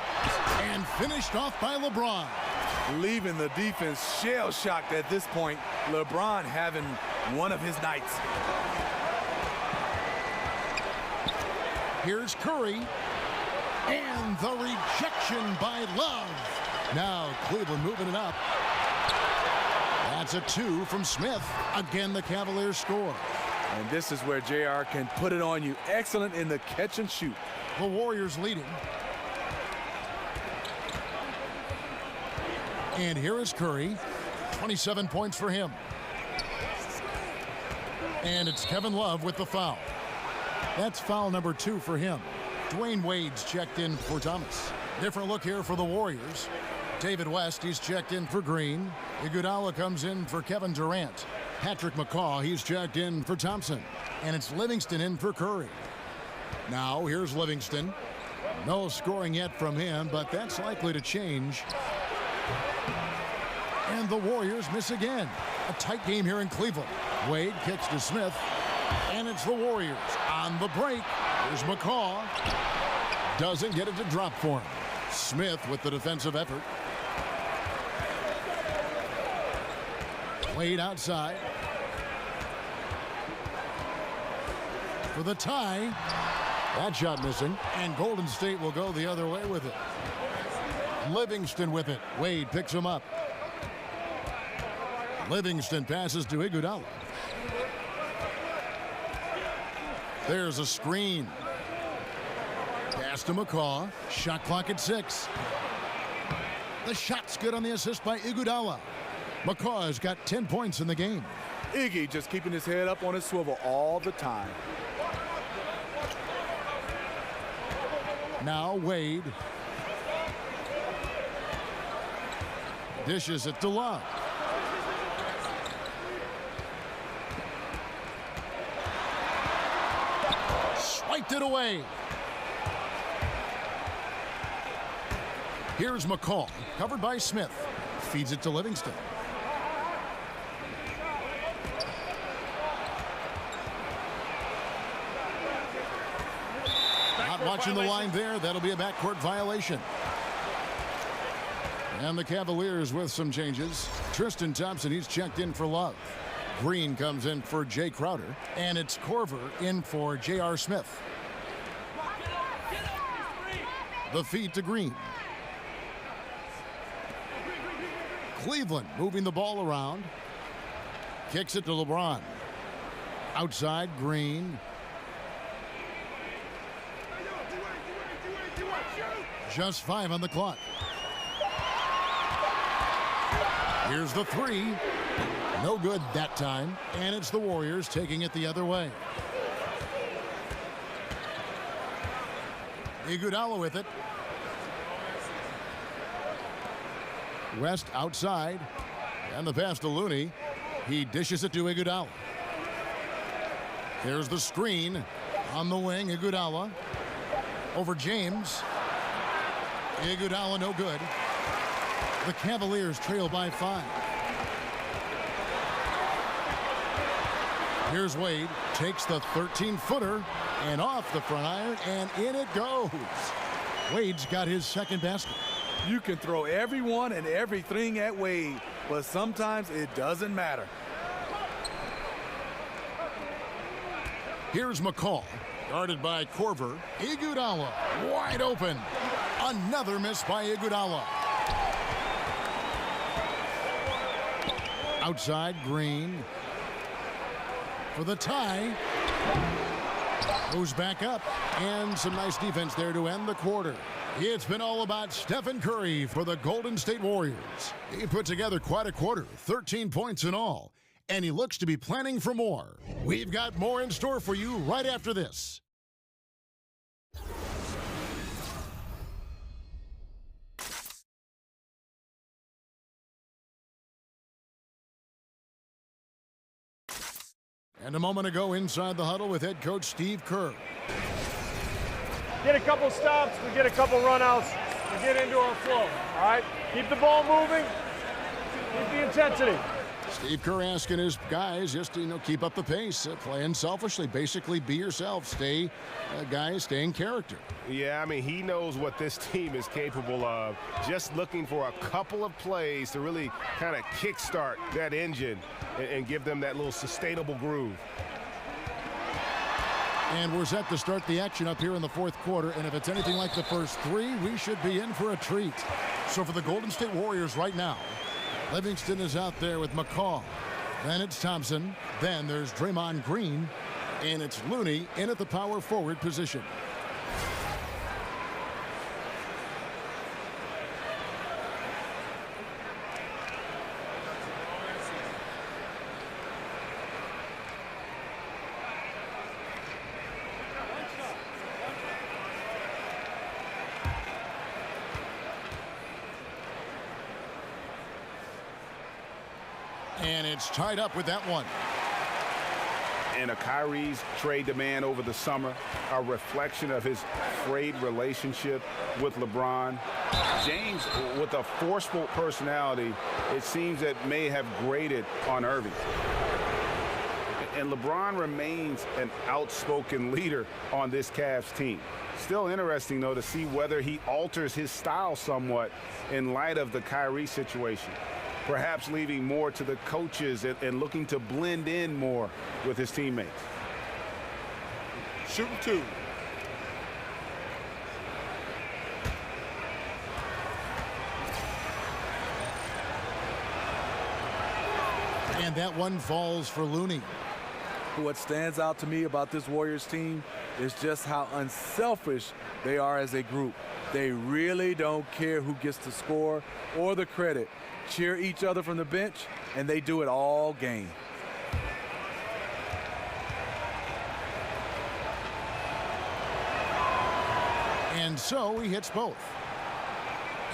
And finished off by LeBron. Leaving the defense shell-shocked at this point. LeBron having one of his nights. Here's Curry. And the rejection by Love. Now Cleveland moving it up. That's a 2 from Smith. Again, the Cavaliers score. And this is where JR can put it on you. Excellent in the catch and shoot. The Warriors leading. And here is Curry. 27 points for him. And it's Kevin Love with the foul. That's foul number 2 for him. Dwayne Wade's checked in for Thomas. Different look here for the Warriors. David West, he's checked in for Green. Iguodala comes in for Kevin Durant. Patrick McCaw, he's checked in for Thompson. And it's Livingston in for Curry. Now, here's Livingston. No scoring yet from him, but that's likely to change. And the Warriors miss again. A tight game here in Cleveland. Wade kicks to Smith. And it's the Warriors on the break. Here's McCaw. Doesn't get it to drop for him. Smith with the defensive effort. Wade outside. For the tie. That shot missing. And Golden State will go the other way with it. Livingston with it. Wade picks him up. Livingston passes to Iguodala. There's a screen. Pass to McCaw. Shot clock at 6. The shot's good on the assist by Iguodala. McCaw has got 10 points in the game. Iggy just keeping his head up on his swivel all the time. Now Wade. Dishes it to Love. Swiped it away. Here's McCall, covered by Smith. Feeds it to Livingston. Not watching the line there. That'll be a backcourt violation. And the Cavaliers with some changes. Tristan Thompson, he's checked in for Love. Green comes in for Jay Crowder, and it's Corver in for J.R. Smith. The feed to Green. Cleveland moving the ball around. Kicks it to LeBron. Outside, Green. Just 5 on the clock. Here's the three. No good that time, and it's the Warriors taking it the other way. Iguodala with it. West outside, and the pass to Looney. He dishes it to Iguodala. There's the screen on the wing. Iguodala over James. Iguodala no good. The Cavaliers trail by 5. Here's Wade, takes the 13-footer and off the front iron, and in it goes. Wade's got his second basket. You can throw everyone and everything at Wade, but sometimes it doesn't matter. Here's McCall, guarded by Corver. Iguodala wide open. Another miss by Iguodala. Outside, Green for the tie. Goes back up, and some nice defense there to end the quarter. It's been all about Stephen Curry for the Golden State Warriors. He put together quite a quarter, 13 points in all, and he looks to be planning for more. We've got more in store for you right after this. And a moment ago inside the huddle with head coach Steve Kerr. Get a couple stops, we get a couple runouts, we get into our flow, all right? Keep the ball moving, keep the intensity. Steve Kerr asking his guys just to, keep up the pace, play unselfishly, basically be yourself, stay in character. Yeah, I mean, he knows what this team is capable of. Just looking for a couple of plays to really kind of kickstart that engine and give them that little sustainable groove. And we're set to start the action up here in the fourth quarter, and if it's anything like the first 3, we should be in for a treat. So for the Golden State Warriors right now, Livingston is out there with McCall. Then it's Thompson. Then there's Draymond Green. And it's Looney in at the power forward position. And it's tied up with that one. And a Kyrie's trade demand over the summer, a reflection of his frayed relationship with LeBron. James, with a forceful personality, it seems that may have grated on Irving. And LeBron remains an outspoken leader on this Cavs team. Still interesting, though, to see whether he alters his style somewhat in light of the Kyrie situation. Perhaps leaving more to the coaches and looking to blend in more with his teammates. Shooting 2. And that one falls for Looney. What stands out to me about this Warriors team is just how unselfish they are as a group. They really don't care who gets the score or the credit. Cheer each other from the bench, and they do it all game. And so he hits both.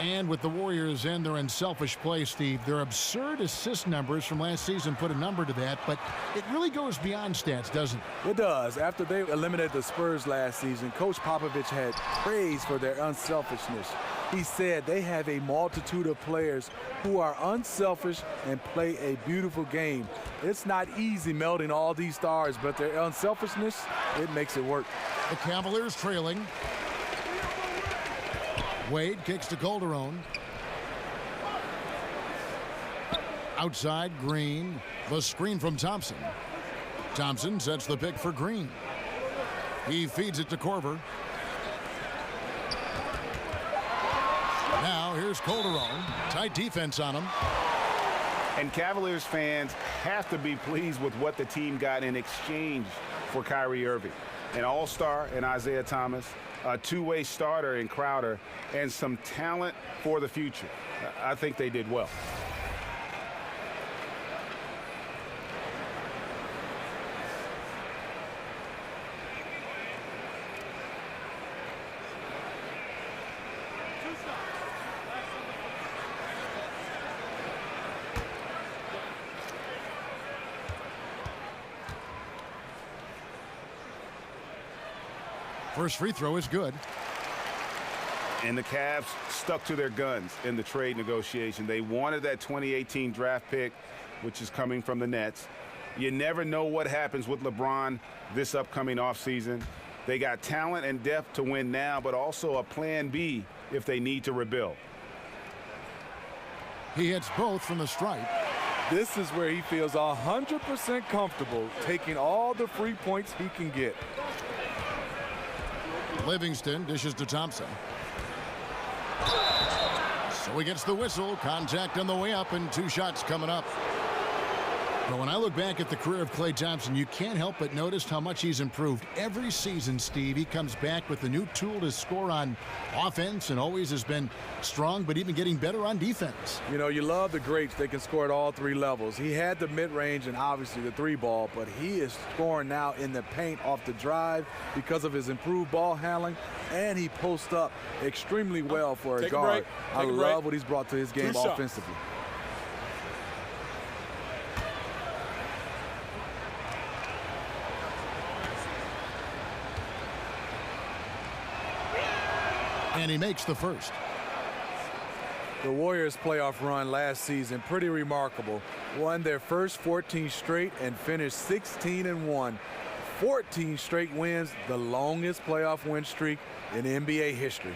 And with the Warriors and their unselfish play, Steve, their absurd assist numbers from last season put a number to that, but it really goes beyond stats, doesn't it? It does. After they eliminated the Spurs last season, Coach Popovich had praise for their unselfishness. He said they have a multitude of players who are unselfish and play a beautiful game. It's not easy melding all these stars, but their unselfishness, it makes it work. The Cavaliers trailing. Wade kicks to Calderon. Outside, Green. The screen from Thompson. Thompson sets the pick for Green. He feeds it to Corver. Now here's Calderon. Tight defense on him. And Cavaliers fans have to be pleased with what the team got in exchange for Kyrie Irving. An all-star in Isaiah Thomas, a two-way starter in Crowder, and some talent for the future. I think they did well. First free throw is good. And the Cavs stuck to their guns in the trade negotiation. They wanted that 2018 draft pick, which is coming from the Nets. You never know what happens with LeBron this upcoming offseason. They got talent and depth to win now, but also a plan B if they need to rebuild. He hits both from the stripe. This is where he feels 100% comfortable taking all the free points he can get. Livingston dishes to Thompson. So he gets the whistle. Contact on the way up and 2 shots coming up. But when I look back at the career of Klay Thompson, you can't help but notice how much he's improved. Every season, Steve, he comes back with a new tool to score on offense and always has been strong, but even getting better on defense. You know, you love the greats. They can score at all 3 levels. He had the mid-range and obviously the 3-ball, but he is scoring now in the paint off the drive because of his improved ball handling, and he posts up extremely well for a guard. I love what he's brought to his game offensively. And he makes the first. The Warriors' playoff run last season, pretty remarkable. Won their first 14 straight and finished 16-1. 14 straight wins, the longest playoff win streak in NBA history.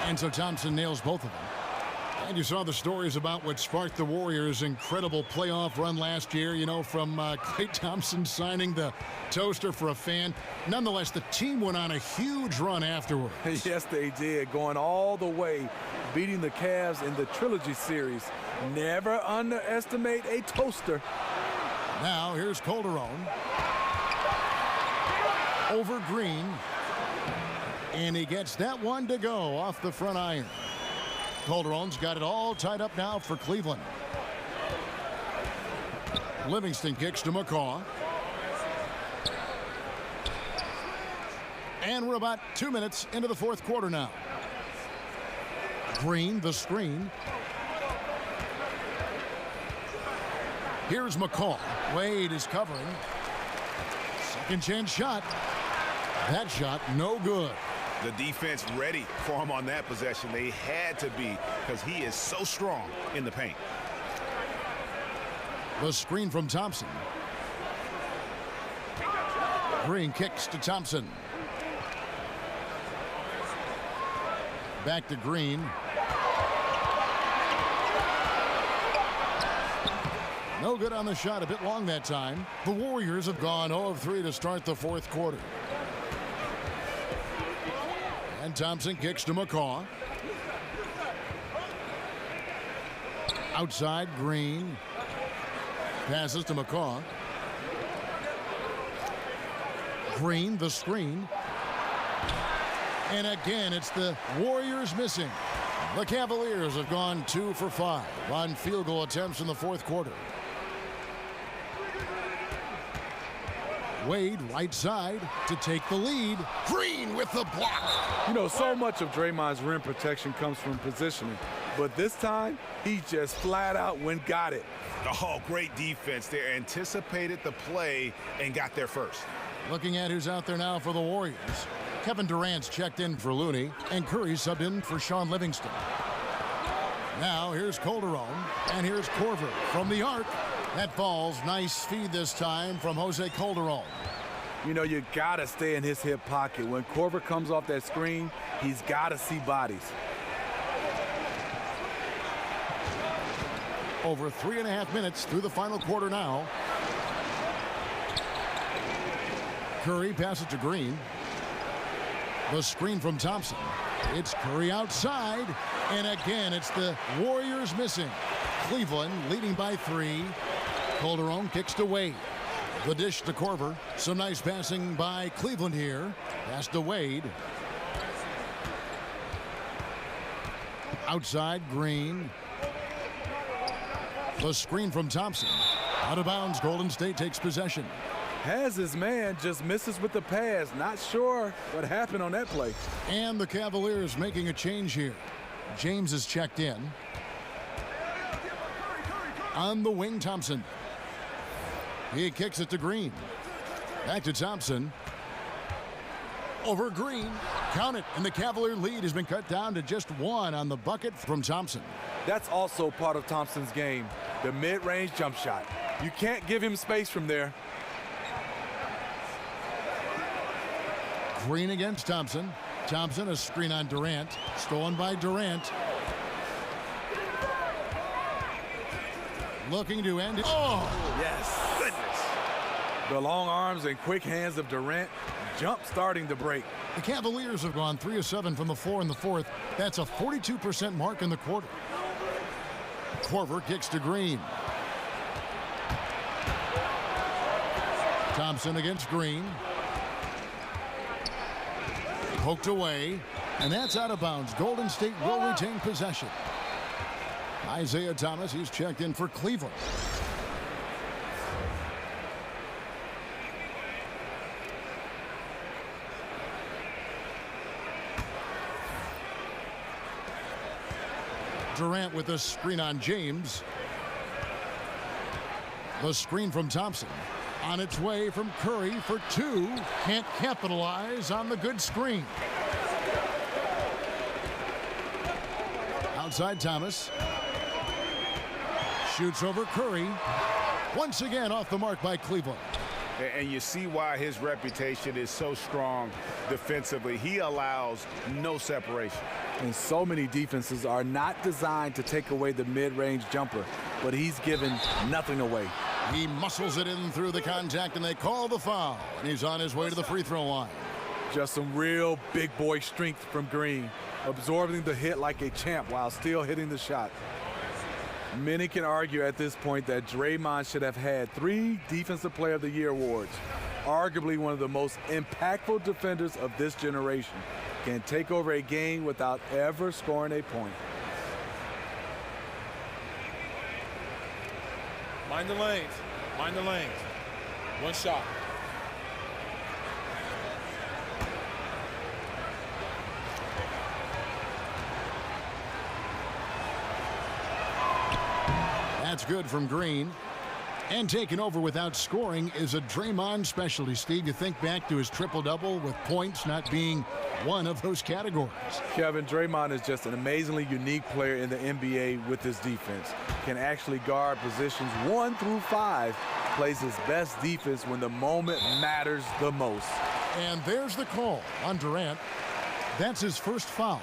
And so Thompson nails both of them. And you saw the stories about what sparked the Warriors' incredible playoff run last year, you know, from Klay Thompson signing the toaster for a fan. Nonetheless, the team went on a huge run afterwards. Yes, they did, going all the way, beating the Cavs in the Trilogy Series. Never underestimate a toaster. Now, here's Calderon. Over Green. And he gets that one to go off the front iron. Calderon's got it all tied up now for Cleveland. Livingston kicks to McCaw. And we're about 2 minutes into the 4th quarter now. Green, the screen. Here's McCaw. Wade is covering. Second chance shot. That shot no good. The defense ready for him on that possession. They had to be because he is so strong in the paint. The screen from Thompson. Green kicks to Thompson. Back to Green. No good on the shot, a bit long that time. The Warriors have gone 0 of 3 to start the 4th quarter. And Thompson kicks to McCaw. Outside, Green. Passes to McCaw. Green, the screen. And again, it's the Warriors missing. The Cavaliers have gone 2 for 5 on field goal attempts in the 4th quarter. Wade right side to take the lead. Green with the block. You know, so much of Draymond's rim protection comes from positioning, but this time he just flat out went got it. Oh, great defense there. Anticipated the play and got there first. Looking at who's out there now for the Warriors. Kevin Durant's checked in for Looney, and Curry subbed in for Sean Livingston. Now here's Calderon, and here's Corver from the arc. That falls. Nice feed this time from Jose Calderon. You know, you got to stay in his hip pocket. When Korver comes off that screen, he's got to see bodies. Over 3.5 minutes through the final quarter now. Curry passes to Green. The screen from Thompson. It's Curry outside. And again, it's the Warriors missing. Cleveland leading by 3. Calderon kicks to Wade. The dish to Korver. Some nice passing by Cleveland here. Pass to Wade. Outside, Green. The screen from Thompson. Out of bounds, Golden State takes possession. Has his man, just misses with the pass. Not sure what happened on that play. And the Cavaliers making a change here. James is checked in. On the wing, Thompson. He kicks it to Green. Back to Thompson. Over Green. Count it, and the Cavalier lead has been cut down to just 1 on the bucket from Thompson. That's also part of Thompson's game, the mid-range jump shot. You can't give him space from there. Green against Thompson. Thompson, a screen on Durant. Stolen by Durant. Looking to end it. Oh! Yes. Goodness. The long arms and quick hands of Durant. Jump starting to break. The Cavaliers have gone 3 of 7 from the floor in the fourth. That's a 42% mark in the quarter. Korver kicks to Green. Thompson against Green. Poked away, and that's out of bounds. Golden State will retain possession. Isaiah Thomas, he's checked in for Cleveland. Durant with a screen on James. The screen from Thompson. On its way from Curry for 2. Can't capitalize on the good screen. Outside Thomas. Shoots over Curry. Once again off the mark by Cleveland. And you see why his reputation is so strong defensively. He allows no separation. And so many defenses are not designed to take away the mid-range jumper, but he's given nothing away. He muscles it in through the contact, and they call the foul. And he's on his way to the free throw line. Just some real big boy strength from Green, absorbing the hit like a champ while still hitting the shot. Many can argue at this point that Draymond should have had 3 Defensive Player of the Year awards. Arguably one of the most impactful defenders of this generation. Can take over a game without ever scoring a point. Mind the lanes. Mind the lanes. 1 shot. That's good from Green. And taking over without scoring is a Draymond specialty. Steve, you think back to his triple-double with points not being one of those categories. Kevin, Draymond is just an amazingly unique player in the NBA with his defense. Can actually guard positions 1 through 5. Plays his best defense when the moment matters the most. And there's the call on Durant. That's his first foul.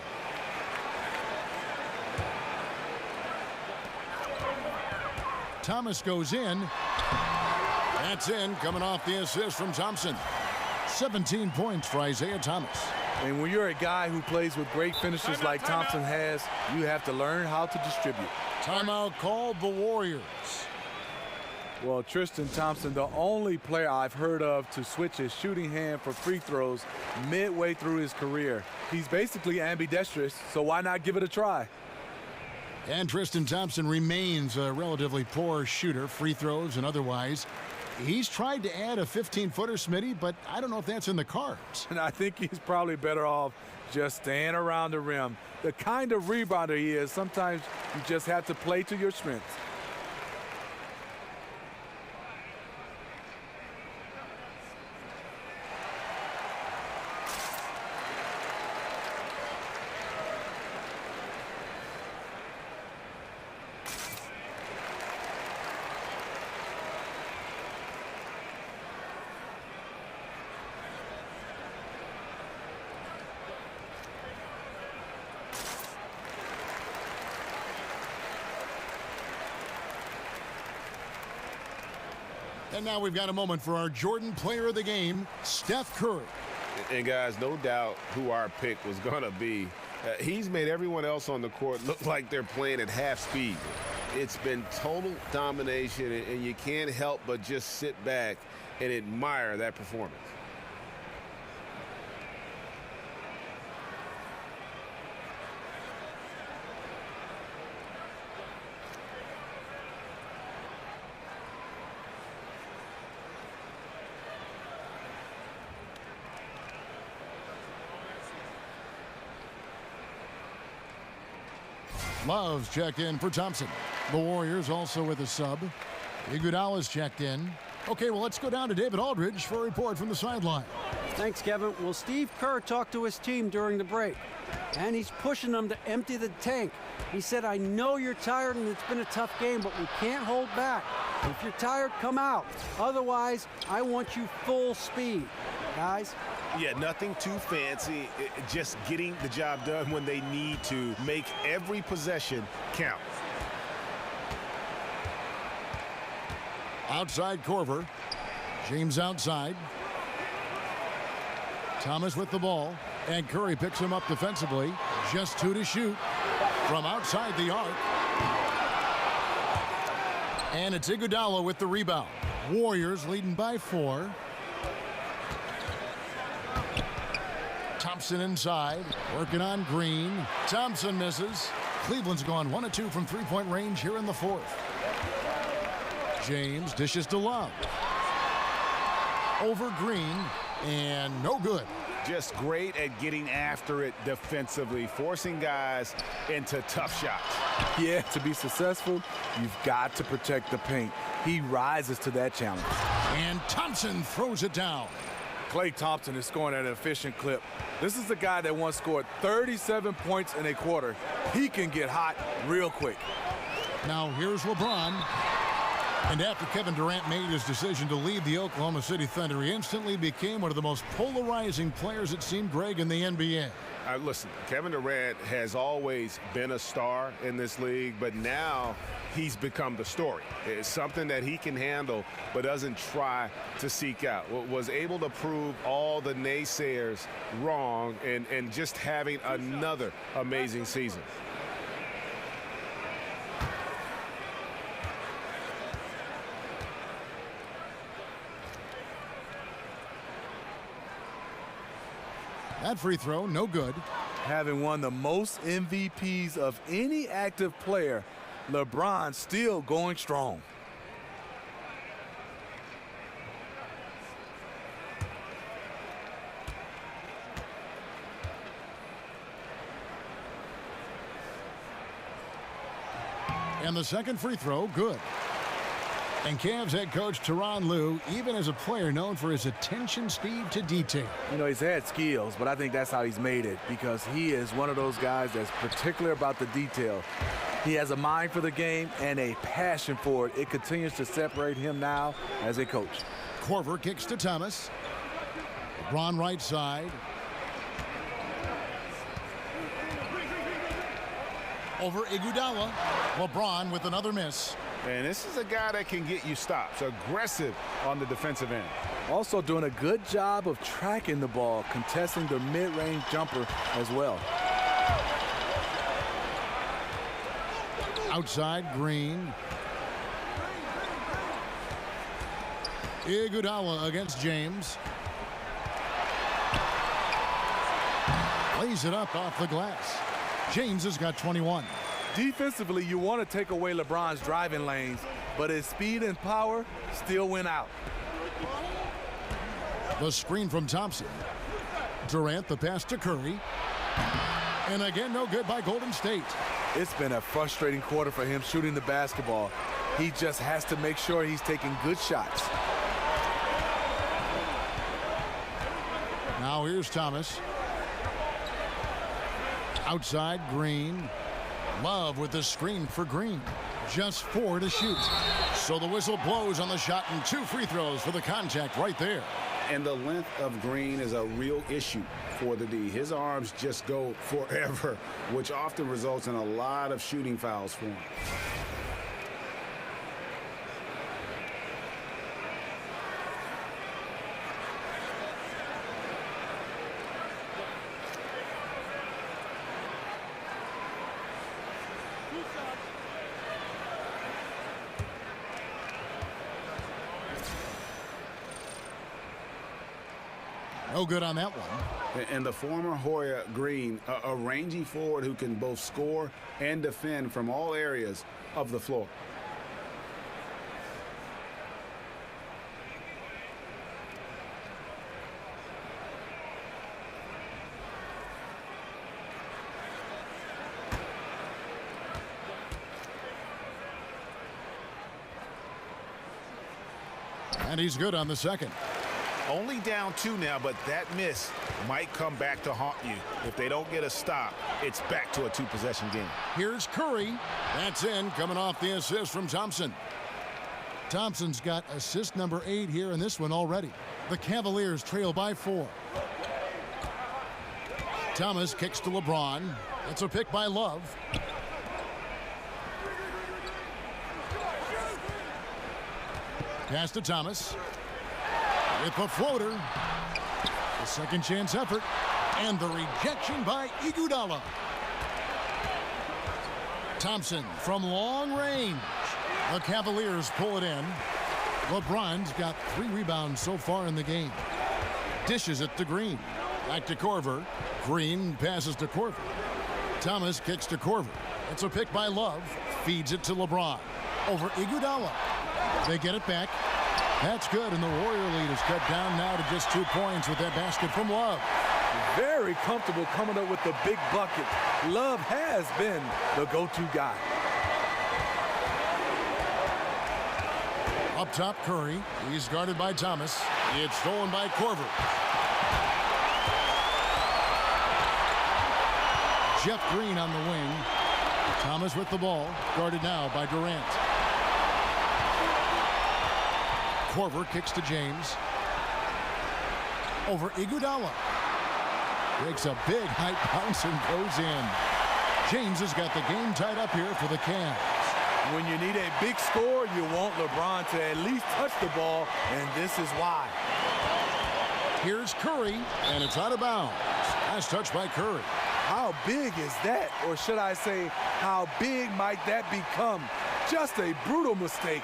Thomas goes in. That's in, coming off the assist from Thompson. 17 points for Isaiah Thomas. And when you're a guy who plays with great finishers like Thompson has, you have to learn how to distribute. Timeout called the Warriors. Well, Tristan Thompson, the only player I've heard of to switch his shooting hand for free throws midway through his career. He's basically ambidextrous, so why not give it a try? And Tristan Thompson remains a relatively poor shooter, free throws and otherwise. He's tried to add a 15-footer, Smitty, but I don't know if that's in the cards. And I think he's probably better off just staying around the rim. The kind of rebounder he is, sometimes you just have to play to your strengths. And now we've got a moment for our Jordan player of the game, Steph Curry. And guys, no doubt who our pick was going to be. He's made everyone else on the court look like they're playing at half speed. It's been total domination, and you can't help but just sit back and admire that performance. Love's checked in for Thompson. The Warriors also with a sub. Iguodala's checked in. Okay, well, let's go down to David Aldridge for a report from the sideline. Thanks, Kevin. Well, Steve Kerr talked to his team during the break, and he's pushing them to empty the tank. He said, I know you're tired and it's been a tough game, but we can't hold back. If you're tired, come out. Otherwise, I want you full speed. Guys? Yeah, nothing too fancy, just getting the job done when they need to. Make every possession count. Outside Korver. James outside. Thomas with the ball. And Curry picks him up defensively. Just 2 to shoot from outside the arc. And it's Iguodala with the rebound. Warriors leading by 4. Thompson inside, working on Green. Thompson misses. Cleveland's gone 1 of 2 from three-point range here in the 4th. James dishes to Love. Over Green, and no good. Just great at getting after it defensively, forcing guys into tough shots. Yeah, to be successful, you've got to protect the paint. He rises to that challenge. And Thompson throws it down. Klay Thompson is scoring at an efficient clip. This is the guy that once scored 37 points in a quarter. He can get hot real quick. Now here's LeBron. And after Kevin Durant made his decision to leave the Oklahoma City Thunder, he instantly became one of the most polarizing players, it seemed, Greg, in the NBA. Listen, Kevin Durant has always been a star in this league, but now he's become the story. It's something that he can handle but doesn't try to seek out. Was able to prove all the naysayers wrong and just having another amazing season. That free throw, no good. Having won the most MVPs of any active player, LeBron still going strong. And the second free throw, good. And Cavs head coach Tyronn Lue, even as a player known for his attention speed to detail. You know, he's had skills, but I think that's how he's made it, because he is one of those guys that's particular about the detail. He has a mind for the game and a passion for it. It continues to separate him now as a coach. Korver kicks to Thomas. LeBron right side. Over Iguodala. LeBron with another miss. And this is a guy that can get you stops, aggressive on the defensive end. Also doing a good job of tracking the ball, contesting the mid-range jumper as well. Outside, Green. Iguodala against James. Lays it up off the glass. James has got 21. Defensively, you want to take away LeBron's driving lanes, but his speed and power still went out. The screen from Thompson. Durant, the pass to Curry. And again, no good by Golden State. It's been a frustrating quarter for him shooting the basketball. He just has to make sure he's taking good shots. Now here's Thomas. Outside, Green. Love with the screen for Green. Just 4 to shoot. So the whistle blows on the shot and 2 free throws for the contact right there. And the length of Green is a real issue for the D. His arms just go forever, which often results in a lot of shooting fouls for him. No good on that one. And the former Hoya Green, a rangy forward who can both score and defend from all areas of the floor. And he's good on the second. Only down 2 now, but that miss might come back to haunt you. If they don't get a stop, it's back to a 2-possession game. Here's Curry. That's in, coming off the assist from Thompson. Thompson's got assist number 8 here in this one already. The Cavaliers trail by 4. Thomas kicks to LeBron. It's a pick by Love. Pass to Thomas. With the floater. The second chance effort. And the rejection by Iguodala. Thompson from long range. The Cavaliers pull it in. LeBron's got 3 rebounds so far in the game. Dishes it to Green. Back to Korver. Green passes to Korver. Thomas kicks to Korver. It's a pick by Love. Feeds it to LeBron. Over Iguodala. They get it back. That's good, and the Warrior lead is cut down now to just 2 points with that basket from Love. Very comfortable coming up with the big bucket. Love has been the go-to guy. Up top, Curry. He's guarded by Thomas. It's stolen by Korver. Jeff Green on the wing. Thomas with the ball, guarded now by Durant. Korver kicks to James. Over Iguodala. Takes a big high bounce and goes in. James has got the game tied up here for the Cavs. When you need a big score, you want LeBron to at least touch the ball, and this is why. Here's Curry, and it's out of bounds. Nice touch by Curry. How big is that? Or should I say, how big might that become? Just a brutal mistake.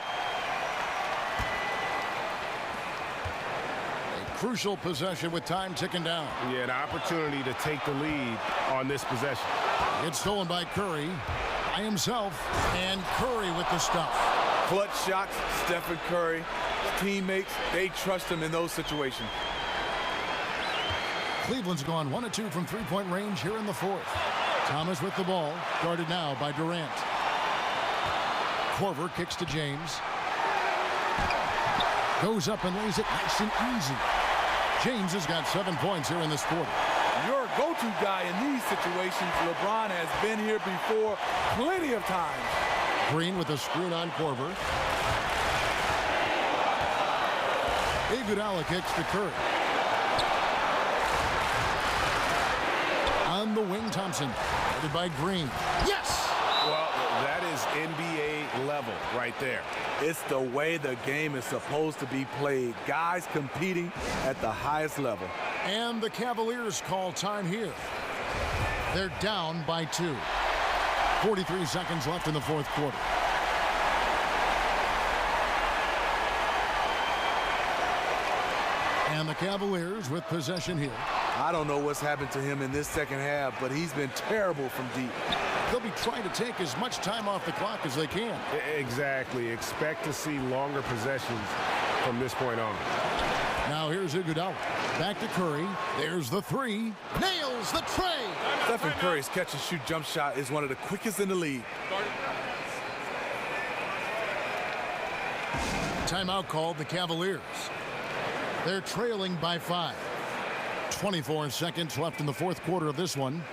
Crucial possession with time ticking down. Yeah, an opportunity to take the lead on this possession. It's stolen by Curry by himself, and Curry with the stuff. Clutch shots, Stephen Curry. Teammates, they trust him in those situations. Cleveland's gone 1 of 2 from 3-point range here in the 4th. Thomas with the ball, guarded now by Durant. Korver kicks to James. Goes up and lays it nice and easy. James has got 7 points here in this quarter. Your go-to guy in these situations, LeBron has been here before plenty of times. Green with a screen on Korver. Iguodala kicks to Curry. On the wing, Thompson. Headed by Green. Yes! Well, that is NBA level right there. It's the way the game is supposed to be played. Guys competing at the highest level. And the Cavaliers call time here. They're down by 2. 43 seconds left in the 4th quarter. And the Cavaliers with possession here. I don't know what's happened to him in this second half, but he's been terrible from deep. They'll be trying to take as much time off the clock as they can. Exactly. Expect to see longer possessions from this point on. Now here's Iguodala. Back to Curry. There's the 3. Nails the tray. Stephen Curry's catch-and-shoot jump shot is one of the quickest in the league. Timeout called the Cavaliers. They're trailing by 5. 24 seconds left in the 4th quarter of this one.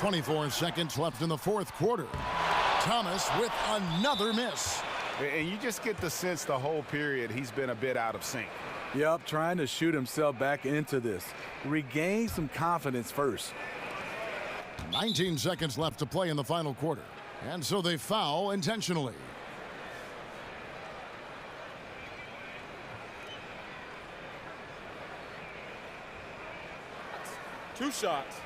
24 seconds left in the fourth quarter. Thomas with another miss. And you just get the sense the whole period he's been a bit out of sync. Yep, trying to shoot himself back into this. Regain some confidence first. 19 seconds left to play in the final quarter. And so they foul intentionally. Two shots.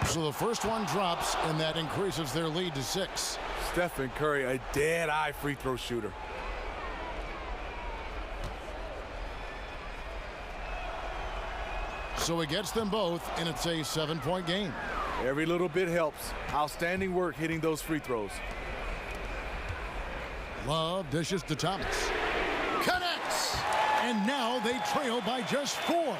So the first one drops, and that increases their lead to 6. Stephen Curry, a dead-eye free throw shooter. So he gets them both, and it's a 7-point game. Every little bit helps. Outstanding work hitting those free throws. Love dishes to Thomas. Connects! And now they trail by just 4.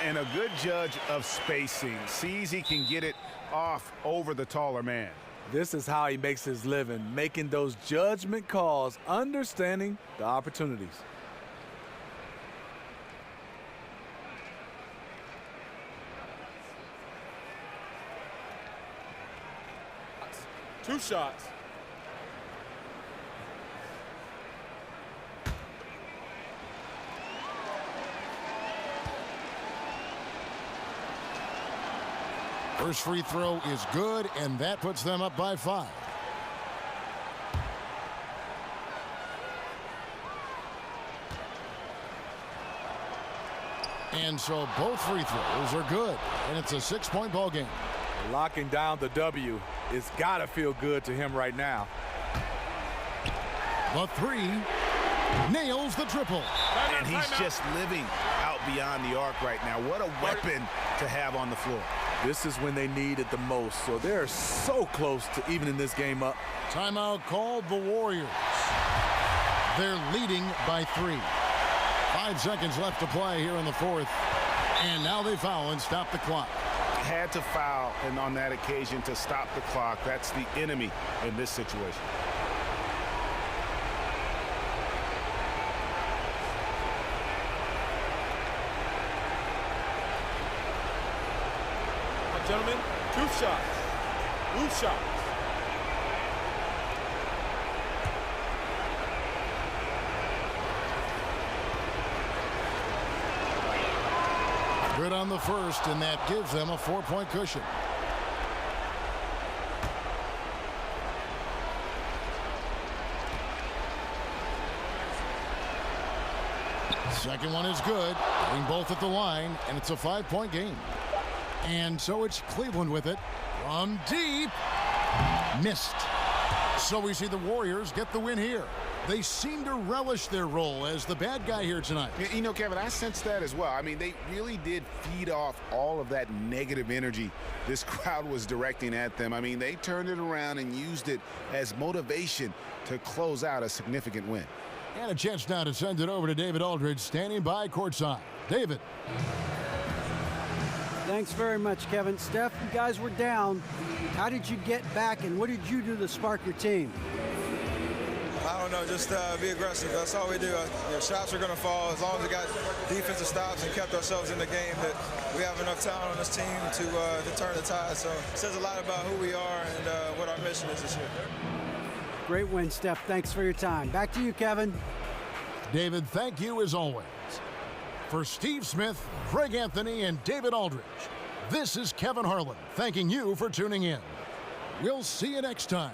And a good judge of spacing. Sees he can get it off over the taller man. This is how he makes his living, making those judgment calls, understanding the opportunities. Two shots. First free throw is good, and that puts them up by 5. And so both free throws are good, and it's a 6-point ball game. Locking down the W. It's got to feel good to him right now. The 3 nails the triple. And he's just living out beyond the arc right now. What a weapon to have on the floor. This is when they need it the most, so they're so close to evening this game up. Timeout called the Warriors. They're leading by 3. 5 seconds left to play here in the fourth. And now they foul and stop the clock. Had to foul, and on that occasion to stop the clock. That's the enemy in this situation. Gentlemen, 2 shots. Loose shots. Good on the first, and that gives them a 4-point cushion. Second one is good. Getting both at the line, and it's a 5-point game. And so it's Cleveland with it. From deep. Missed. So we see the Warriors get the win here. They seem to relish their role as the bad guy here tonight. You know, Kevin, I sense that as well. I mean, they really did feed off all of that negative energy this crowd was directing at them. I mean, they turned it around and used it as motivation to close out a significant win. And a chance now to send it over to David Aldridge, standing by courtside. David. Thanks very much, Kevin. Steph, you guys were down. How did you get back, and what did you do to spark your team? I don't know, just be aggressive. That's all we do. Shots are going to fall as long as we got defensive stops and kept ourselves in the game. That we have enough talent on this team to turn the tide. So it says a lot about who we are and what our mission is this year. Great win, Steph. Thanks for your time. Back to you, Kevin. David, thank you as always. For Steve Smith, Craig Anthony, and David Aldridge, this is Kevin Harlan thanking you for tuning in. We'll see you next time